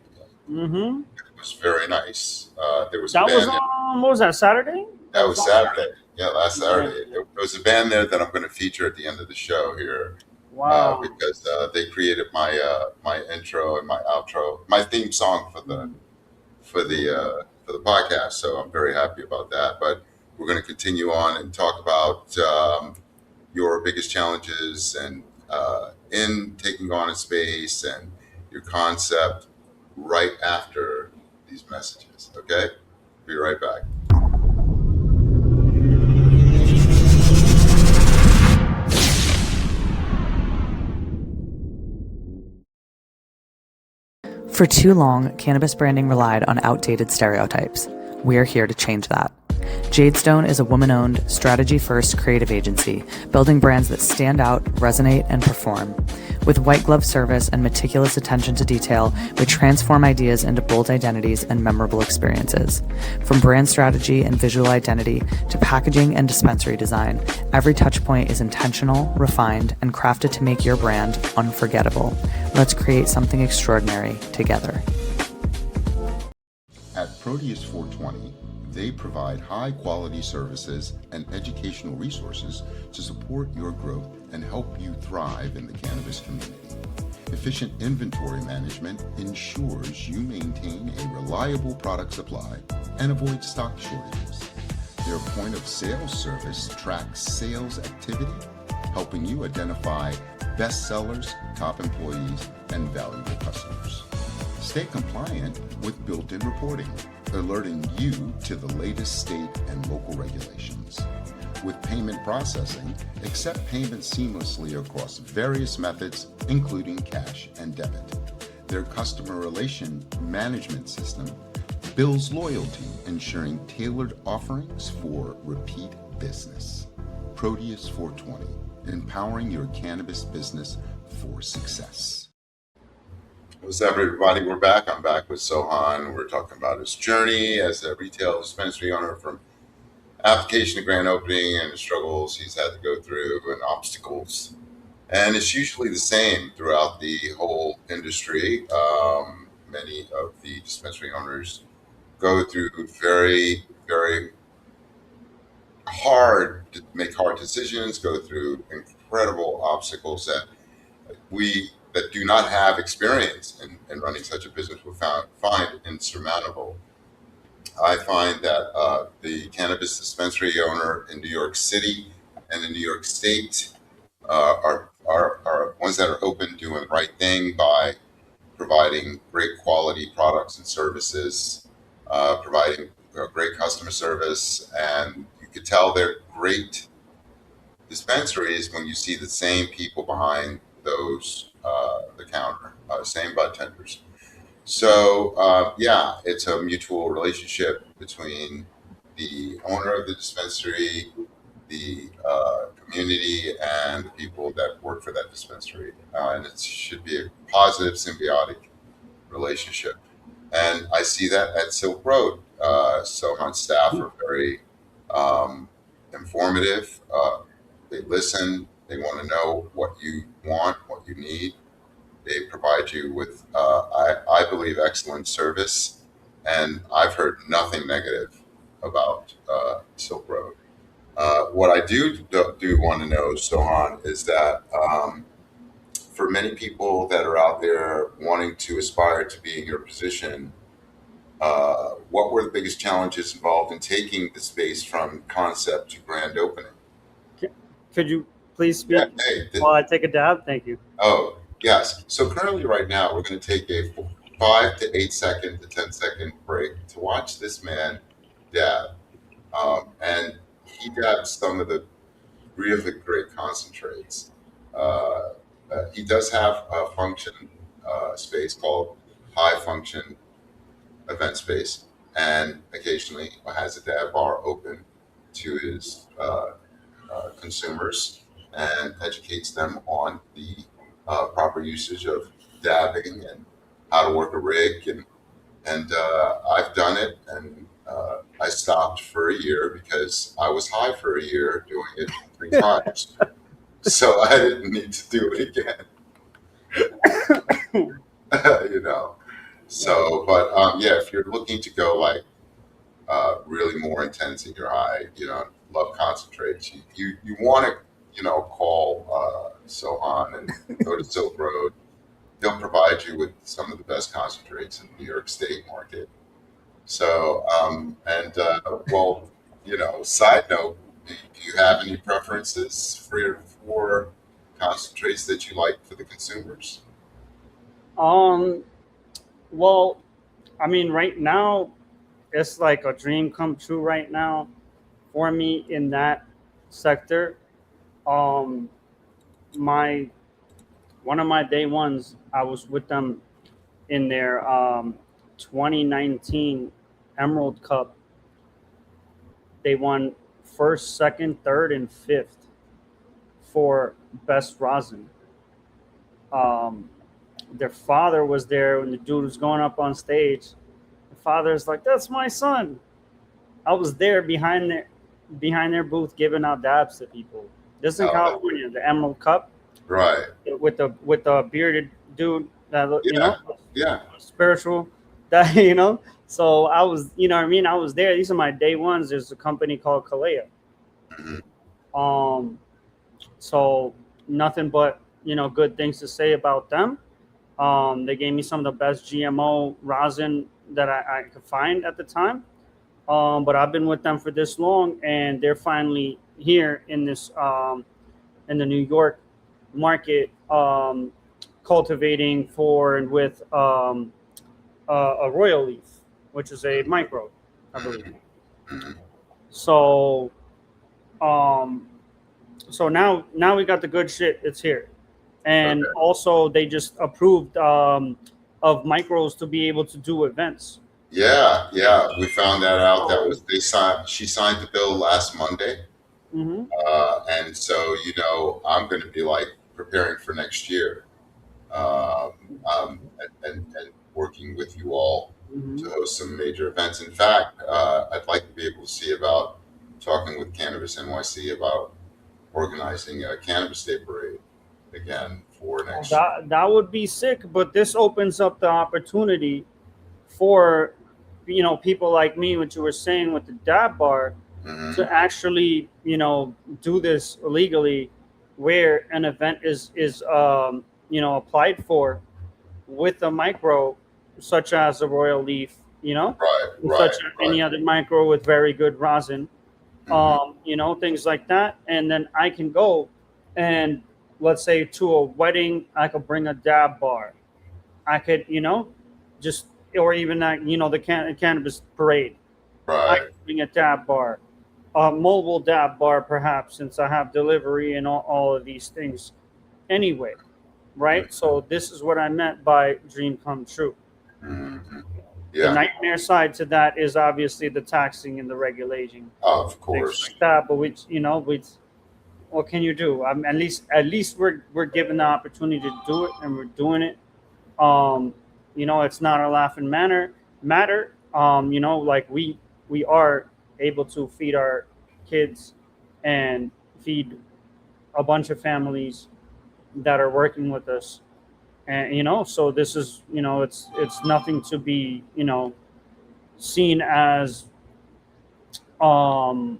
Mm-hmm. it was very nice. There was a That was band what was that, Saturday? that was on Saturday. Yeah, last Yeah. Saturday. There was a band there that I'm going to feature at the end of the show here, Wow. because they created my intro and my outro, my theme song for the podcast. So I'm very happy about that. But we're going to continue on and talk about your biggest challenges and in taking on a space and your concept right after these messages. Okay, be right back. For too long, cannabis branding relied on outdated stereotypes. We're here to change that. Jadestone is a woman-owned, strategy-first creative agency, building brands that stand out, resonate, and perform. With white glove service and meticulous attention to detail, we transform ideas into bold identities and memorable experiences. From brand strategy and visual identity to packaging and dispensary design, every touchpoint is intentional, refined, and crafted to make your brand unforgettable. Let's create something extraordinary together. At Proteus 420, they provide high-quality services and educational resources to support your growth and help you thrive in the cannabis community. Efficient inventory management ensures you maintain a reliable product supply and avoid stock shortages. Their point-of-sale service tracks sales activity, helping you identify best sellers, top employees, and valuable customers. Stay compliant with built-in reporting, alerting you to the latest state and local regulations. with payment processing, accept payments seamlessly across various methods, including cash and debit. Their customer relation management system builds loyalty, ensuring tailored offerings for repeat business. Proteus 420, empowering your cannabis business for success. What's up, everybody? We're back. I'm back with Sohan. We're talking about his journey as a retail dispensary owner, from application to grand opening, and the struggles he's had to go through and obstacles. And it's usually the same throughout the whole industry. Many of the dispensary owners go through very, very hard decisions, go through incredible obstacles that do not have experience in running such a business will find insurmountable. I find that the cannabis dispensary owner in New York City and in New York State are ones that are open, doing the right thing by providing great quality products and services, providing great customer service, and you could tell they're great dispensaries when you see the same people behind those the counter, same bud tenders. So yeah, it's a mutual relationship between the owner of the dispensary, the community, and the people that work for that dispensary, and it should be a positive symbiotic relationship. And I see that at Silk Road. Sohan staff are very informative. They listen. They want to know what you want, what you need. They provide you with, I believe, excellent service. And I've heard nothing negative about Silk Road. What I do want to know, Sohan, is that for many people that are out there wanting to aspire to be in your position, what were the biggest challenges involved in taking the space from concept to grand opening? Could you please speak while I take a dab? Thank you. Oh, yes. So currently right now, we're going to take a 5 to 8 second to 10-second break to watch this man dab. And he dabs some of the really great concentrates. He does have a function space called high function event space, and occasionally has a dab bar open to his consumers and educates them on the proper usage of dabbing and how to work a rig. And I've done it, and I stopped for a year because I was high for a year doing it 3 times. So I didn't need to do it again. You know. So, but yeah, if you're looking to go like really more intense in your high, love concentrates, you want to, call Sohan and go to Silk Road. He'll provide you with some of the best concentrates in the New York State market. So, well, side note, do you have any preferences for concentrates that you like for the consumers? Well, I mean, right now, it's like a dream come true right now for me in that sector. One of my day ones, I was with them in their 2019 Emerald Cup. They won first, second, third, and fifth for best rosin. Their father was there when the dude was going up on stage. The father's like, "That's my son." I was there behind their booth giving out dabs to people. This is in California, the Emerald Cup. Right. With the bearded dude that spiritual, that So I was, I was there. These are my day ones. There's a company called Kalea. Mm-hmm. So nothing but good things to say about them. They gave me some of the best GMO rosin that I could find at the time. But I've been with them for this long, and they're finally here in this in the New York market, cultivating for and with a royal leaf, which is a micro, I believe. Mm-hmm. So Um, so now we got the good shit. It's here, and Okay. also they just approved of micros to be able to do events. Yeah, yeah, we found that out. That So, was they signed. She signed the bill last Monday, hmm and so I'm going to be like preparing for next year, and working with you all to hmm host some major events. In fact, I'd like to be able to see about talking with Cannabis NYC about organizing a Cannabis Day parade again for next year. that would be sick, but this opens up the opportunity for people like me, what you were saying with the dab bar, Hmm. to actually do this legally, where an event is applied for with a micro such as a royal leaf, Right, such right, as right. any other micro with very good rosin, Hmm. things like that. And then I can go and, let's say, to a wedding, I could bring a dab bar. I could, just, or even that, the cannabis parade. I Right. could bring a dab bar, a mobile dab bar, perhaps, since I have delivery and all of these things anyway, right? So this is what I meant by dream come true. Hmm. The Yeah, nightmare side to that is obviously the taxing and the regulating, of things course. like that. But what can you do? At least we're given the opportunity to do it, and we're doing it. um it's not a laughing matter. Like we are able to feed our kids and feed a bunch of families that are working with us, and so this is, it's nothing to be seen as um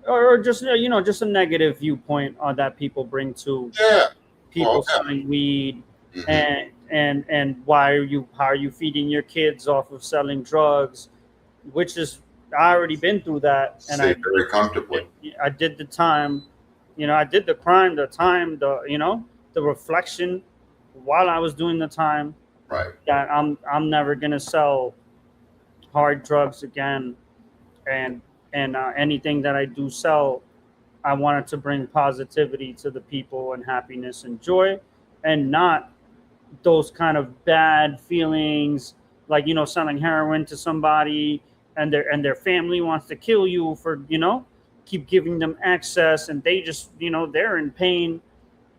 or just just a negative viewpoint that people bring to Yeah. people Well, selling weed, yeah. Hmm. and how are you feeding your kids off of selling drugs, which is, I already been through that, and Say very comfortably. I did the time, I did the crime, the time, the reflection while I was doing the time, Right. that I'm never gonna sell hard drugs again, and anything that I do sell, I wanted to bring positivity to the people and happiness and joy, and not those kind of bad feelings, like selling heroin to somebody, and their family wants to kill you for keep giving them access, and they just they're in pain,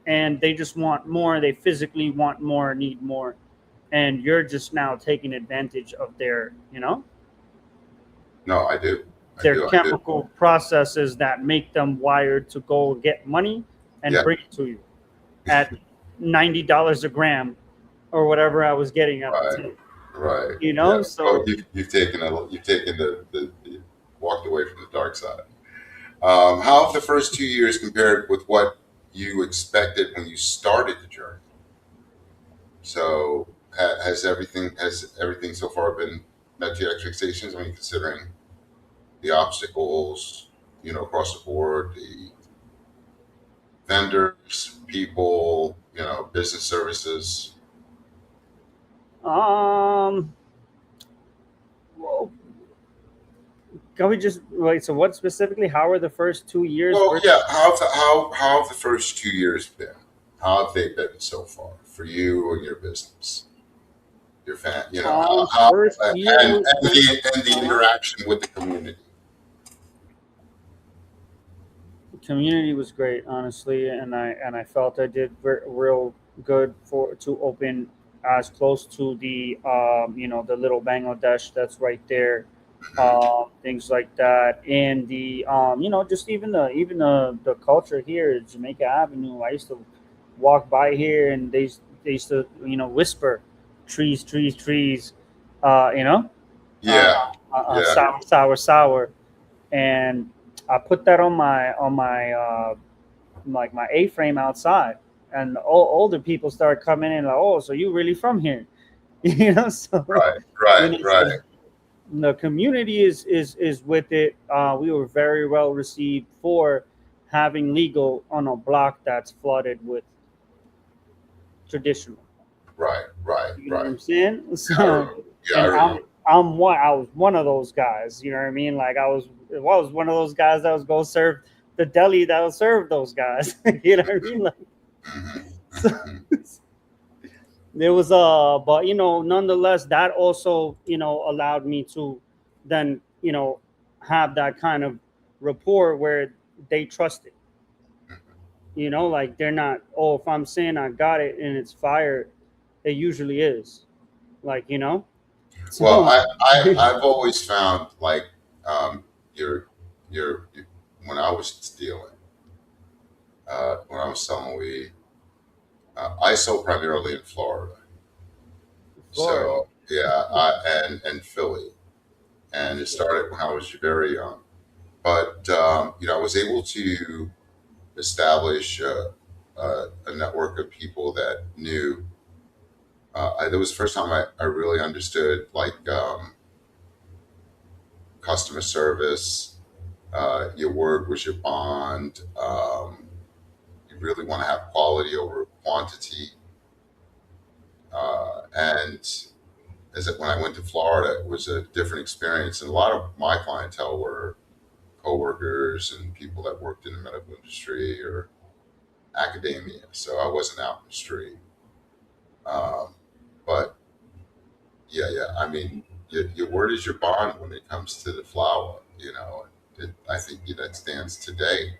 and they just want more, they physically want more, need more, and you're just now taking advantage of No, I do. I their do. I do. chemical processes that make them wired to go get money and Yeah. bring it to you at $90 a gram, or whatever I was getting at the Right. time. Right. Yeah. Oh, So you've walked away from the dark side. How have the first 2 years compared with what you expected when you started the journey? So has everything so far been met to your expectations? I mean, considering the obstacles, across the board, the vendors, people, business services. um well, can we just wait, so what specifically, how are the first 2 years Well, versus yeah. How have the first 2 years been? How have they been so far for you and your business, your fan? first year And was great. the interaction with the community. Community was great, honestly, and I felt I did real good for to open as close to the the little Bangladesh that's right there, Mhm. things like that, and the just even the culture here at Jamaica Avenue. I used to walk by here, and they used to whisper, trees, trees, trees, uh, you know, Yeah, yeah, sour, sour, sour, and I put that on my like my A frame outside, and older people started coming in like, oh, so you really from here, So right, right, so right, the community is with it. We were very well received for having legal on a block that's flooded with traditional. right, right, You know what right. I'm saying? Yeah, I remember. So, Yeah, I and remember. I was one of those guys. You know what I mean? Like I was one of those guys that was going to serve the deli that'll serve those guys. You know what I mean? Like, so, there was but nonetheless, that also allowed me to then have that kind of rapport where they trust it. Like they're not, oh, if I'm saying I got it and it's fire, it usually is. Like, So, Well, I've always found like your when I was stealing, when I was selling weed, I sold primarily in Florida. Florida. So yeah, and Philly, and it started when I was very young. But I was able to establish a network of people that knew. That was the first time I really understood like customer service. Your word was your bond. You really want to have quality over quantity. And when I went to Florida, it was a different experience. And a lot of my clientele were coworkers and people that worked in the medical industry or academia. So I wasn't out in the street. But yeah. I mean, your word is your bond when it comes to the flower. I think that stands today.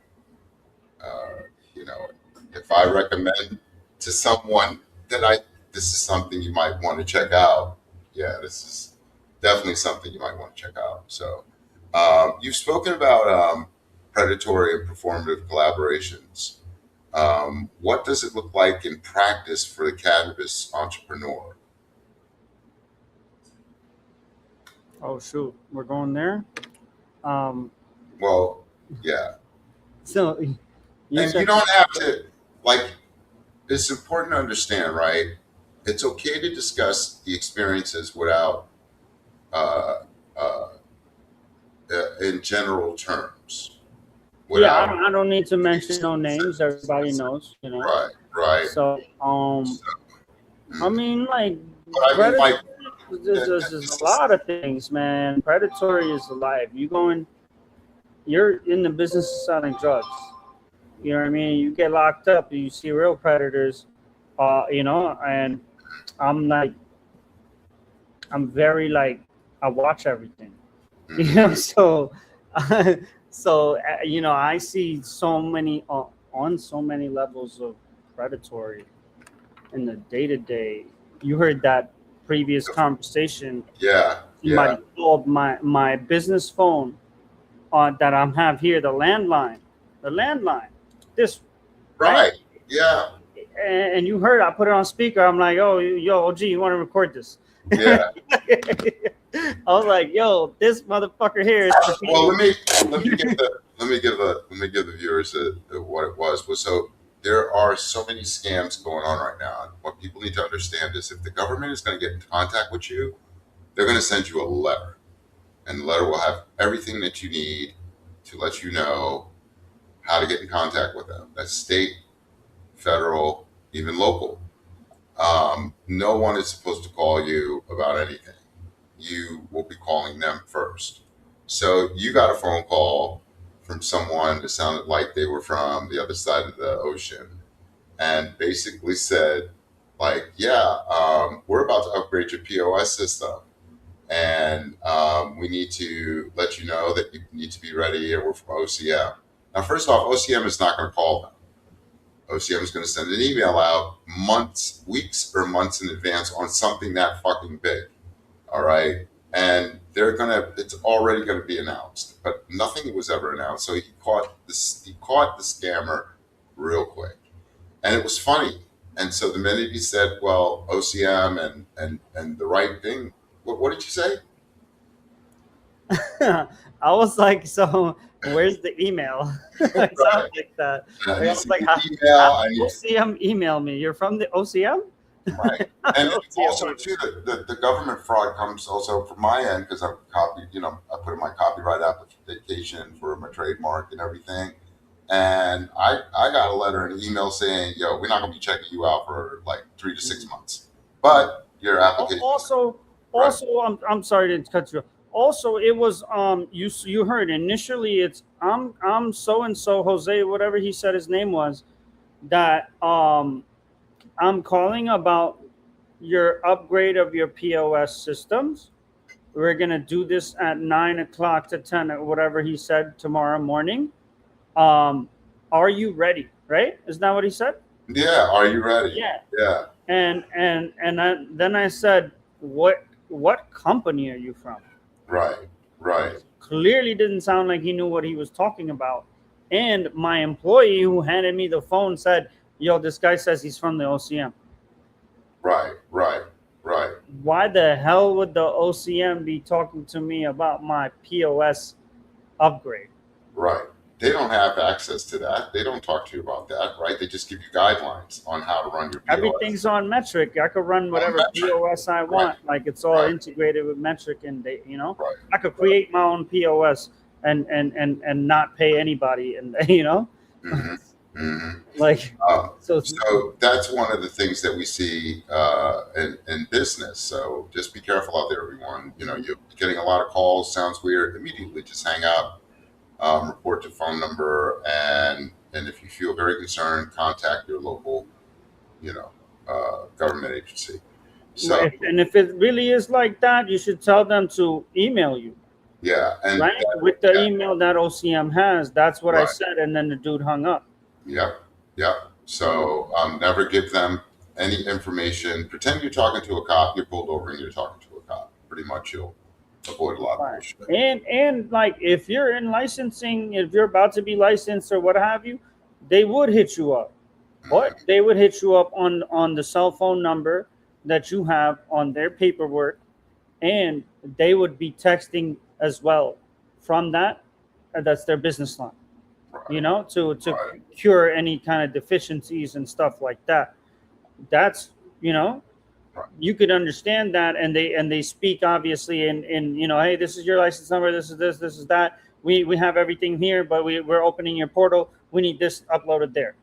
If I recommend to someone that this is something you might want to check out, yeah, this is definitely something you might want to check out. So, you've spoken about predatory and performative collaborations. What does it look like in practice for the cannabis entrepreneur? Oh shoot, we're going there. Well, yeah. So And you don't have to, like, it's important to understand, right? It's okay to discuss the experiences without, uh, uh, in general terms. Yeah, I don't need to mention no names. Everybody knows, Right. So, I mean, like, But I mean, like, there's a lot of things, man. Predatory is alive. You're in the business of selling drugs. You know what I mean? You get locked up, you see real predators, and I'm very like, I watch everything, so, I see so many, on so many levels of predatory in the day-to-day. You heard that previous conversation. yeah. Somebody called my business phone that I have here, the landline. This, Right. Yeah. and you heard I put it on speaker. I'm like, oh, yo, OG, you want to record this? Yeah. I was like, yo, this motherfucker here is. Well, let me give the viewers what it was. So there are so many scams going on right now. What people need to understand is if the government is going to get in contact with you, they're going to send you a letter, and the letter will have everything that you need to let you know how to get in contact with them. That's state, federal, even local. No one is supposed to call you about anything. You will be calling them first. So you got a phone call from someone that sounded like they were from the other side of the ocean and basically said, like, yeah, we're about to upgrade your POS system. And we need to let you know that you need to be ready, and we're from OCM. Now, first off, OCM is not going to call them. OCM is going to send an email out weeks or months in advance on something that fucking big. All right. And it's already going to be announced, but nothing was ever announced. So he caught the scammer real quick, and it was funny. And so the minute he said, well, OCM and the right thing, what did you say? I was like, so where's the email? It sounds like that. I was like, OCM email me. You're from the OCM? Right. And also too, the government fraud comes also from my end because I've copied, I put in my copyright application for my trademark and everything. And I got a letter and an email saying, yo, we're not going to be checking you out for like 3 to 6 months. But your application. Also, I'm sorry to cut you off. also it was you heard initially it's I'm so and so Jose, whatever he said his name was, that I'm calling about your upgrade of your POS systems. We're gonna do this at 9 o'clock to 10 or whatever he said tomorrow morning. um are you ready? Right, isn't that what he said? Yeah. Are you ready? Yeah. Yeah. Then I said, what company are you from? Right. Right. Clearly didn't sound like he knew what he was talking about. And my employee who handed me the phone said, yo, this guy says he's from the OCM. Right. Right. Right. Why the hell would the OCM be talking to me about my POS upgrade? Right. They don't have access to that. They don't talk to you about that, right? They just give you guidelines on how to run your POS. Everything's on Metric. I could run whatever Metric. POS I want. Right. Like it's all Right. integrated with Metric, and they, Right. I could create my own POS and not pay anybody, and Mm-hmm. Mm-hmm. like so. So that's one of the things that we see in business. So just be careful out there, everyone. You're getting a lot of calls. Sounds weird. Immediately, just hang up. Report to phone number, and if you feel very concerned, contact your local, government agency. So And if it really is like that, you should tell them to email you, yeah, and right? With the email that OCM has, that's what I Right. said, and then the dude hung up. yep, yep. So never give them any information. Pretend you're talking to a cop. You're pulled over and you're talking to a cop. Pretty much, you'll avoid a lot of Right. bullshit. And like if you're in licensing, if you're about to be licensed or what have you, they would hit you up. But they would hit you up on the cell phone number that you have on their paperwork, and they would be texting as well from that. That's their business line, Right. to Right. cure any kind of deficiencies and stuff like that. That's Right. you could understand that, and they speak obviously in hey, this is your license number, this is that. We have everything here, but we're opening your portal. We need this uploaded there.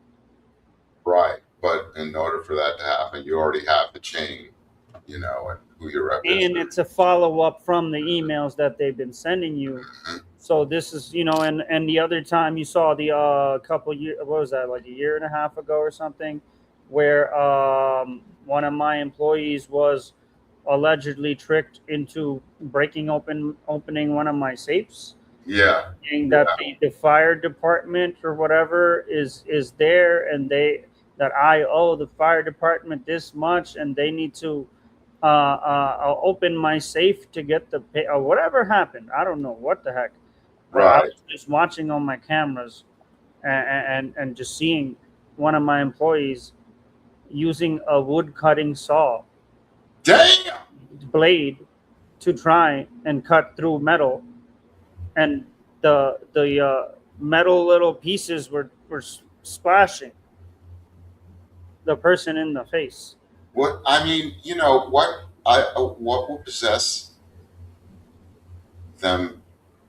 Right. But in order for that to happen, you already have the chain, and who your rep is. And it's a follow-up from the emails that they've been sending you. Mhm. So this is and the other time you saw the couple years, what was that, like a year and a half ago or something, where one of my employees was allegedly tricked into opening one of my safes, Yeah. saying that the fire department or whatever is there, and that I owe the fire department this much, and they need to open my safe to get the pay, or whatever happened. I don't know what the heck. But I Right. was just watching on my cameras, and just seeing one of my employees using a wood cutting saw Damn. blade to try and cut through metal, and the metal little pieces were splashing the person in the face. What what will possess them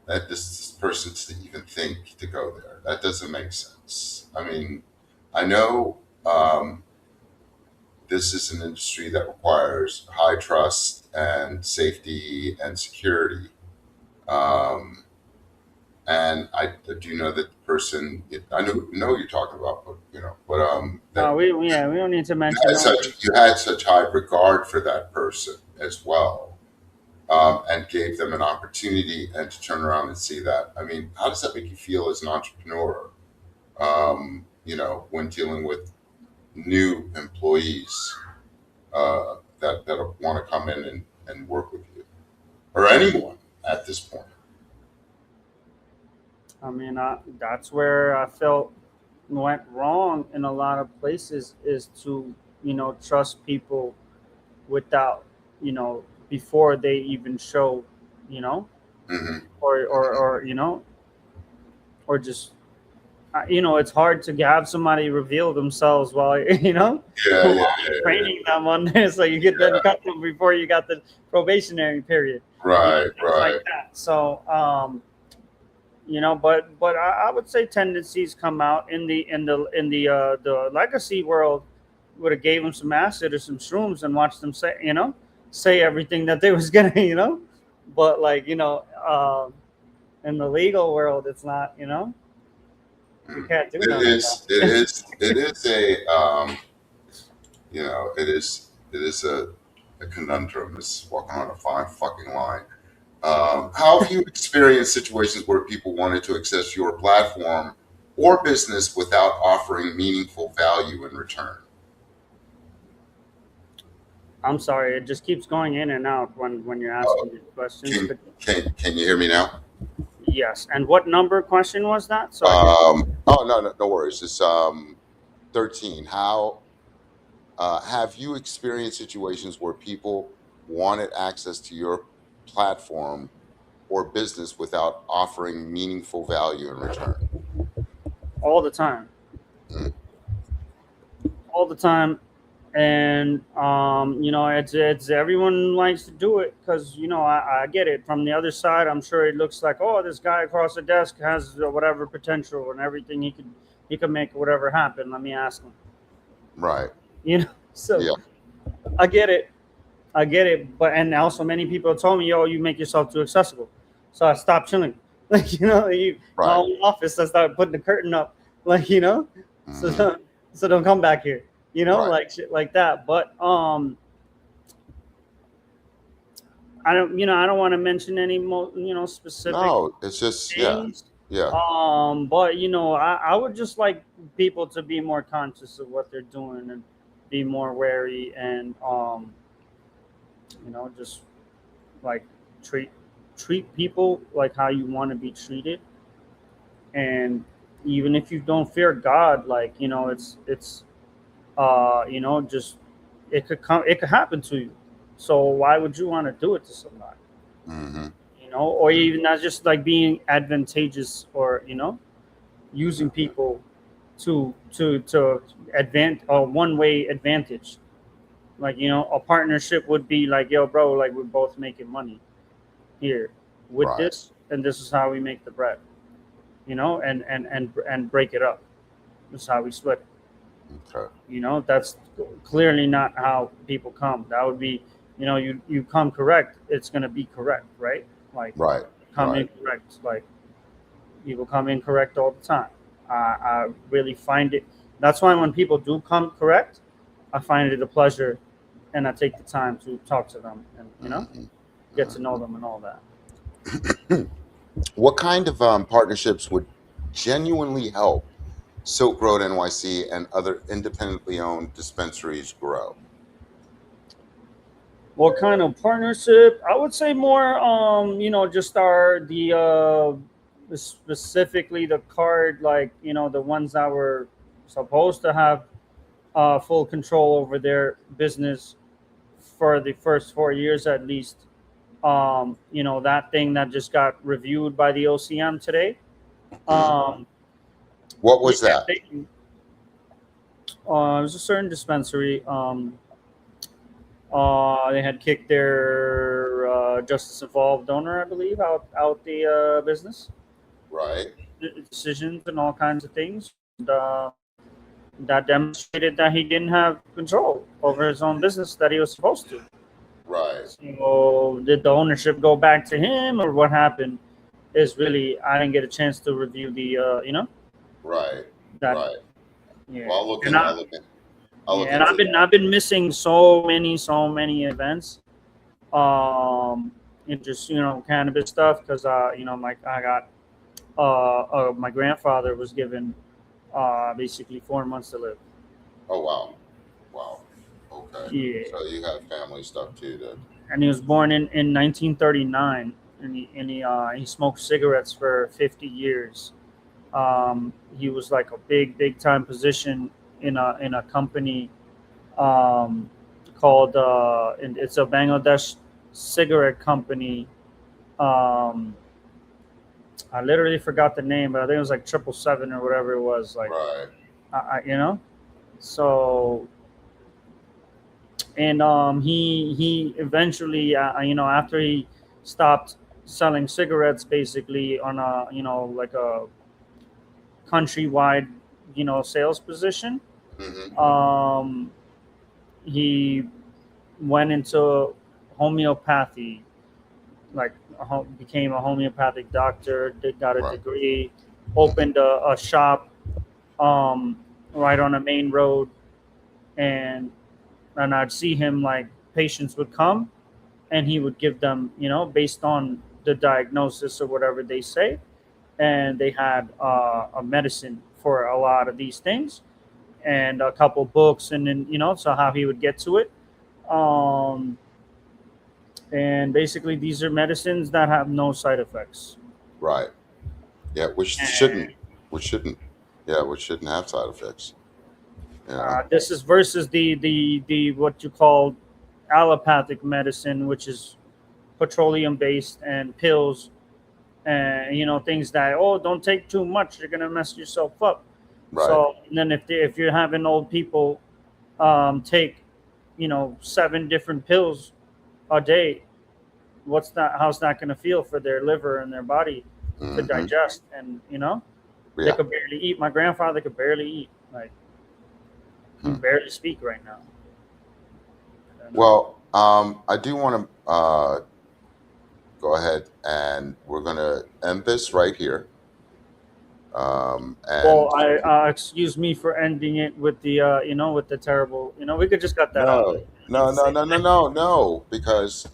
that this person to even think to go there? That doesn't make sense. I mean, I know this is an industry that requires high trust and safety and security. And I do know that the person, I know you're talking about, that We don't need to mention you had such high regard for that person as well, and gave them an opportunity and to turn around and see that. I mean, how does that make you feel as an entrepreneur? When dealing with new employees that want to come in and work with you, or anyone at this point. I mean, that's where I felt went wrong in a lot of places, is to trust people without before they even show Mm-hmm. or just it's hard to have somebody reveal themselves while Yeah. training them on this, so you get them cut them before you got the probationary period, Right. things like that. So but I would say tendencies come out in the legacy world. Would have gave them some acid or some shrooms and watched them say everything that they was gonna But like, in the legal world, it's not, you can't do none of that. It is a, it is a conundrum. It's walking on a fine fucking line. How have you experienced situations where people wanted to access your platform or business without offering meaningful value in return? I'm sorry, it just keeps going in and out when you're Uh, asking these questions. can, But can you hear me now? yes, and what number question was that? So I can. Oh, no worries. It's 13. How have you experienced situations where people wanted access to your platform or business without offering meaningful value in return? All the time, Mm, all the time, and it's everyone likes to do it because I get it from the other side. I'm sure it looks like, oh, this guy across the desk has whatever potential and everything, he could make whatever happen. Let me ask him. right. So Yeah. I get it. I get it, but and also many people told me, "Yo, you make yourself too accessible," so I stopped chilling. Like my Right. own office, I started putting the curtain up. Like so Hmm. so don't come back here. Right. Like shit like that. But I don't want to mention any specific No, it's just, yeah. things. Yeah. But I would just like people to be more conscious of what they're doing and be more wary and just like treat people like how you want to be treated, and even if you don't fear God, like it's just it could happen to you, so why would you want to do it to somebody? Hmm. Or even not just like being advantageous, or using Hmm. people to advance a one way advantage. Like a partnership would be like, yo bro, like we're both making money here with Right. this, and this is how we make the bread, and break it up. This is how we split it. Okay. That's clearly not how people come. That would be, you come correct, it's going to be correct, right? Like, Right. come Right. incorrect, like people come incorrect all the time. I really find it. That's why when people do come correct, I find it a pleasure, and I take the time to talk to them and Hmm. get to know them and all that. What kind of partnerships would genuinely help Silk Road NYC and other independently owned dispensaries grow? What kind of partnership? I would say more, just specifically the card, like, the ones that were supposed to have full control over their business for the first 4 years at least. That thing that just got reviewed by the OCM today. Mhm. Um, What yeah, was that? it was a certain dispensary. They had kicked their Justice Involved owner, I believe, out the business Right. decisions and all kinds of things. And, that demonstrated that he didn't have control over his own business that he was supposed to. Right. So, did the ownership go back to him, or what happened? Is really, I didn't get a chance to review the Right. that. Right. Yeah, Well, I'll look and in. I'll look and into that. I've been missing so many events. And just cannabis stuff, because like I got my grandfather was given basically 4 months to live. Oh wow. Wow. Okay. Yeah, So you have family stuff too. That. and he was born in 1939, and he smoked cigarettes for 50 years. He was like a big time position in a company called and it's a Bangladesh cigarette company. Um, I literally forgot the name, but I think it was like 777 or whatever it was. Like, Right. so, and he eventually, after he stopped selling cigarettes, basically on a like a countrywide sales position, Hmm. um, he went into homeopathy, like became a homeopathic doctor, got a Right. degree, Mhm. opened a shop um, right on a main road, and I'd see him like patients would come, and he would give them, based on the diagnosis or whatever they say, and they had a medicine for a lot of these things, and a couple books, and then so how he would get to it. Um, and basically, these are medicines that have no side effects. Right. Yeah. And Which shouldn't. Yeah. Which shouldn't have side effects. Yeah. this is versus the what you call allopathic medicine, which is petroleum based and pills, and things that, oh, don't take too much, you're gonna mess yourself up. Right. So and then if you're having old people take 7 different pills a day, how's that going to feel for their liver and their body to Hmm. digest? And they Yeah. could barely eat. My grandfather could barely eat. Like, he Hmm. barely speak right now. And, Well, I do want to go ahead, and we're going to end this right here. And well, I excuse me for ending it with the with the terrible. We could just cut that out. no, Like, you don't need no, to no, say no, no, that. no, no, because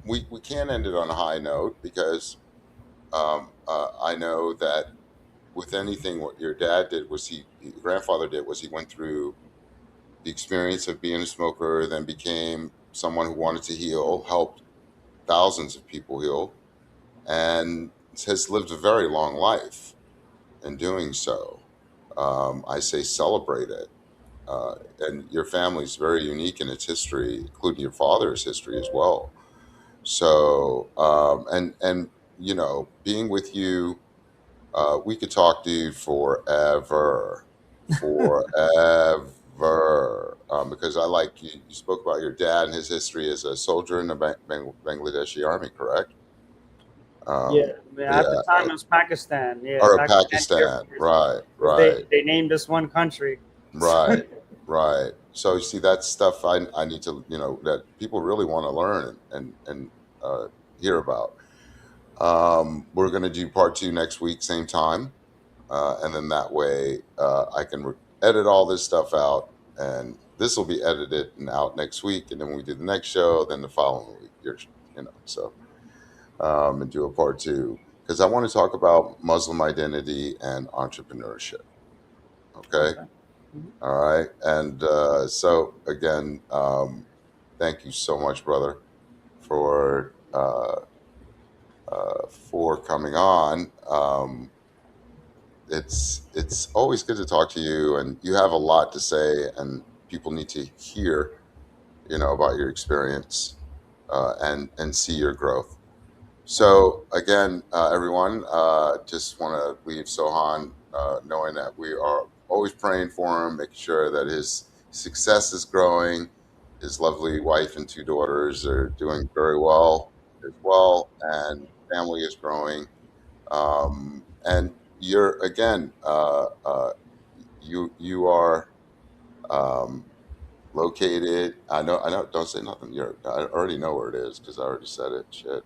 we can't end it on a high note, because I know that with anything, what your dad did was your grandfather did was he went through the experience of being a smoker, then became someone who wanted to heal, helped thousands of people heal, and has lived a very long life in doing so. I say celebrate it. And your family's very unique in its history, including your father's history as well. So, and being with you, we could talk, dude, forever, forever. Because I like you. You spoke about your dad and his history as a soldier in the Bangladeshi army, correct? Yeah, at the Yeah, time it was Pakistan. Yeah, or Pakistan Air Pakistan, Force, right, because right. they named us one country. Right, right. So you see, that's stuff I need to, that people really want to learn and hear about. We're going to do part two next week, same time, and then that way I can edit all this stuff out, and this will be edited and out next week, and then when we do the next show, then the following week, so and do a part two, because I want to talk about Muslim identity and entrepreneurship. Okay. Okay. Mhm. All right. And so, again, thank you so much, brother, for coming on. It's always good to talk to you, and you have a lot to say, and people need to hear, about your experience, and see your growth. So again, everyone, just want to leave Sohan knowing that we are always praying for him, making sure that his success is growing. His lovely wife and 2 daughters are doing very well as well, and family is growing. And you're again, you are um, located. I know. Don't say nothing. I already know where it is because I already said it. Shit.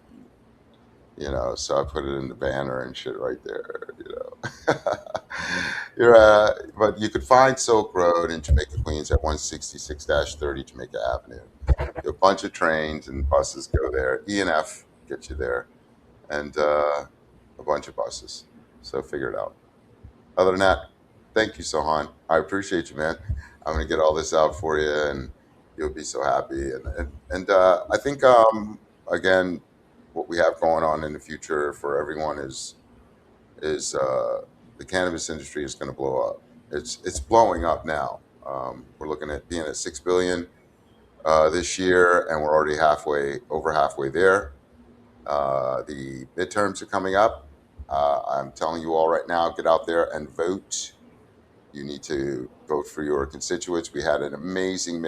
So I put it in the banner and shit right there. But you could find Silk Road in Jamaica, Queens at 166-30 Jamaica Avenue. A bunch of trains and buses go there. E&F gets you there, and a bunch of buses. So figure it out. Other than that, thank you, Sohan. I appreciate you, man. I'm gonna get all this out for you, and you'll be so happy. And I think again, what we have going on in the future for everyone is the cannabis industry is going to blow up. It's blowing up now. We're looking at being at 6 billion this year, and we're already over halfway there. The midterms are coming up. I'm telling you all right now, get out there and vote. You need to vote for your constituents. We had an amazing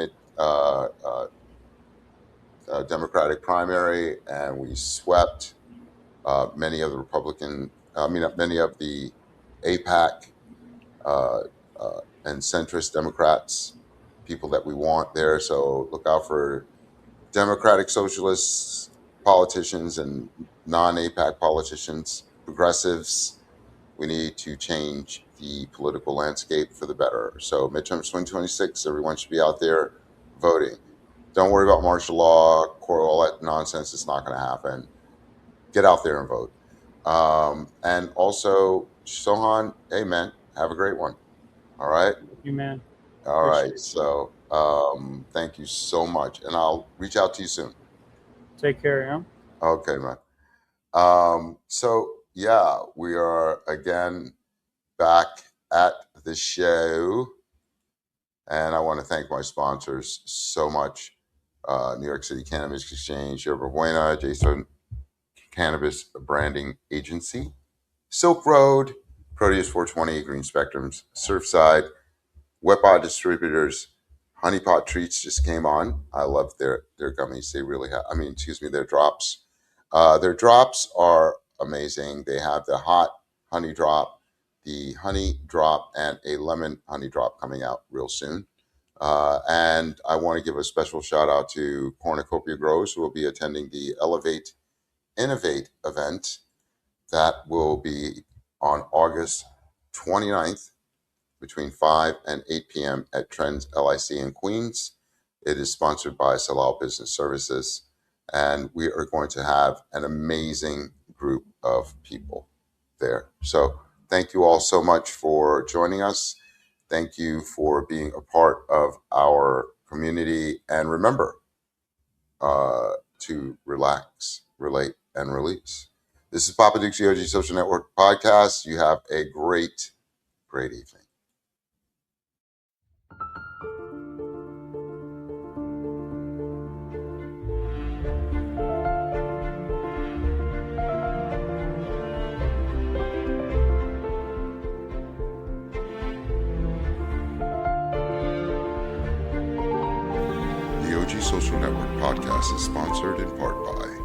Democratic primary, and we swept many of the many of the APAC uh, and centrist Democrats, people that we want there. So look out for Democratic Socialists politicians and non-APAC politicians, progressives, we need to change the political landscape for the better. So midterms 2026, everyone should be out there voting. Don't worry about martial law, all that nonsense. It's not going to happen. Get out there and vote. And also, Sohan, hey man, have a great one. All right. You, man. All Appreciate right. it. So thank you so much. And I'll reach out to you soon. Take care, yeah. Okay, man. So yeah, we are again back at the show. And I want to thank my sponsors so much. New York City Cannabis Exchange, Yerba Buena, Jason Cannabis Branding Agency, Silk Road, Proteus 420, Green Spectrums, Surfside, Wetbot Distributors, Honeypot Treats just came on. I love their gummies. They really have, their drops. Their drops are amazing. They have the hot honey drop, the honey drop, and a lemon honey drop coming out real soon. And I want to give a special shout out to Cornucopia Grows, who will be attending the Elevate Innovate event that will be on August 29th between 5 and 8 p.m. at Trends LIC in Queens. It is sponsored by Salal Business Services, and we are going to have an amazing group of people there. So thank you all so much for joining us. Thank you for being a part of our community. And remember to relax, relate, and release. This is Poppadukes, the OG Social Network podcast. You have a great, great evening. The OG Social Network podcast is sponsored in part by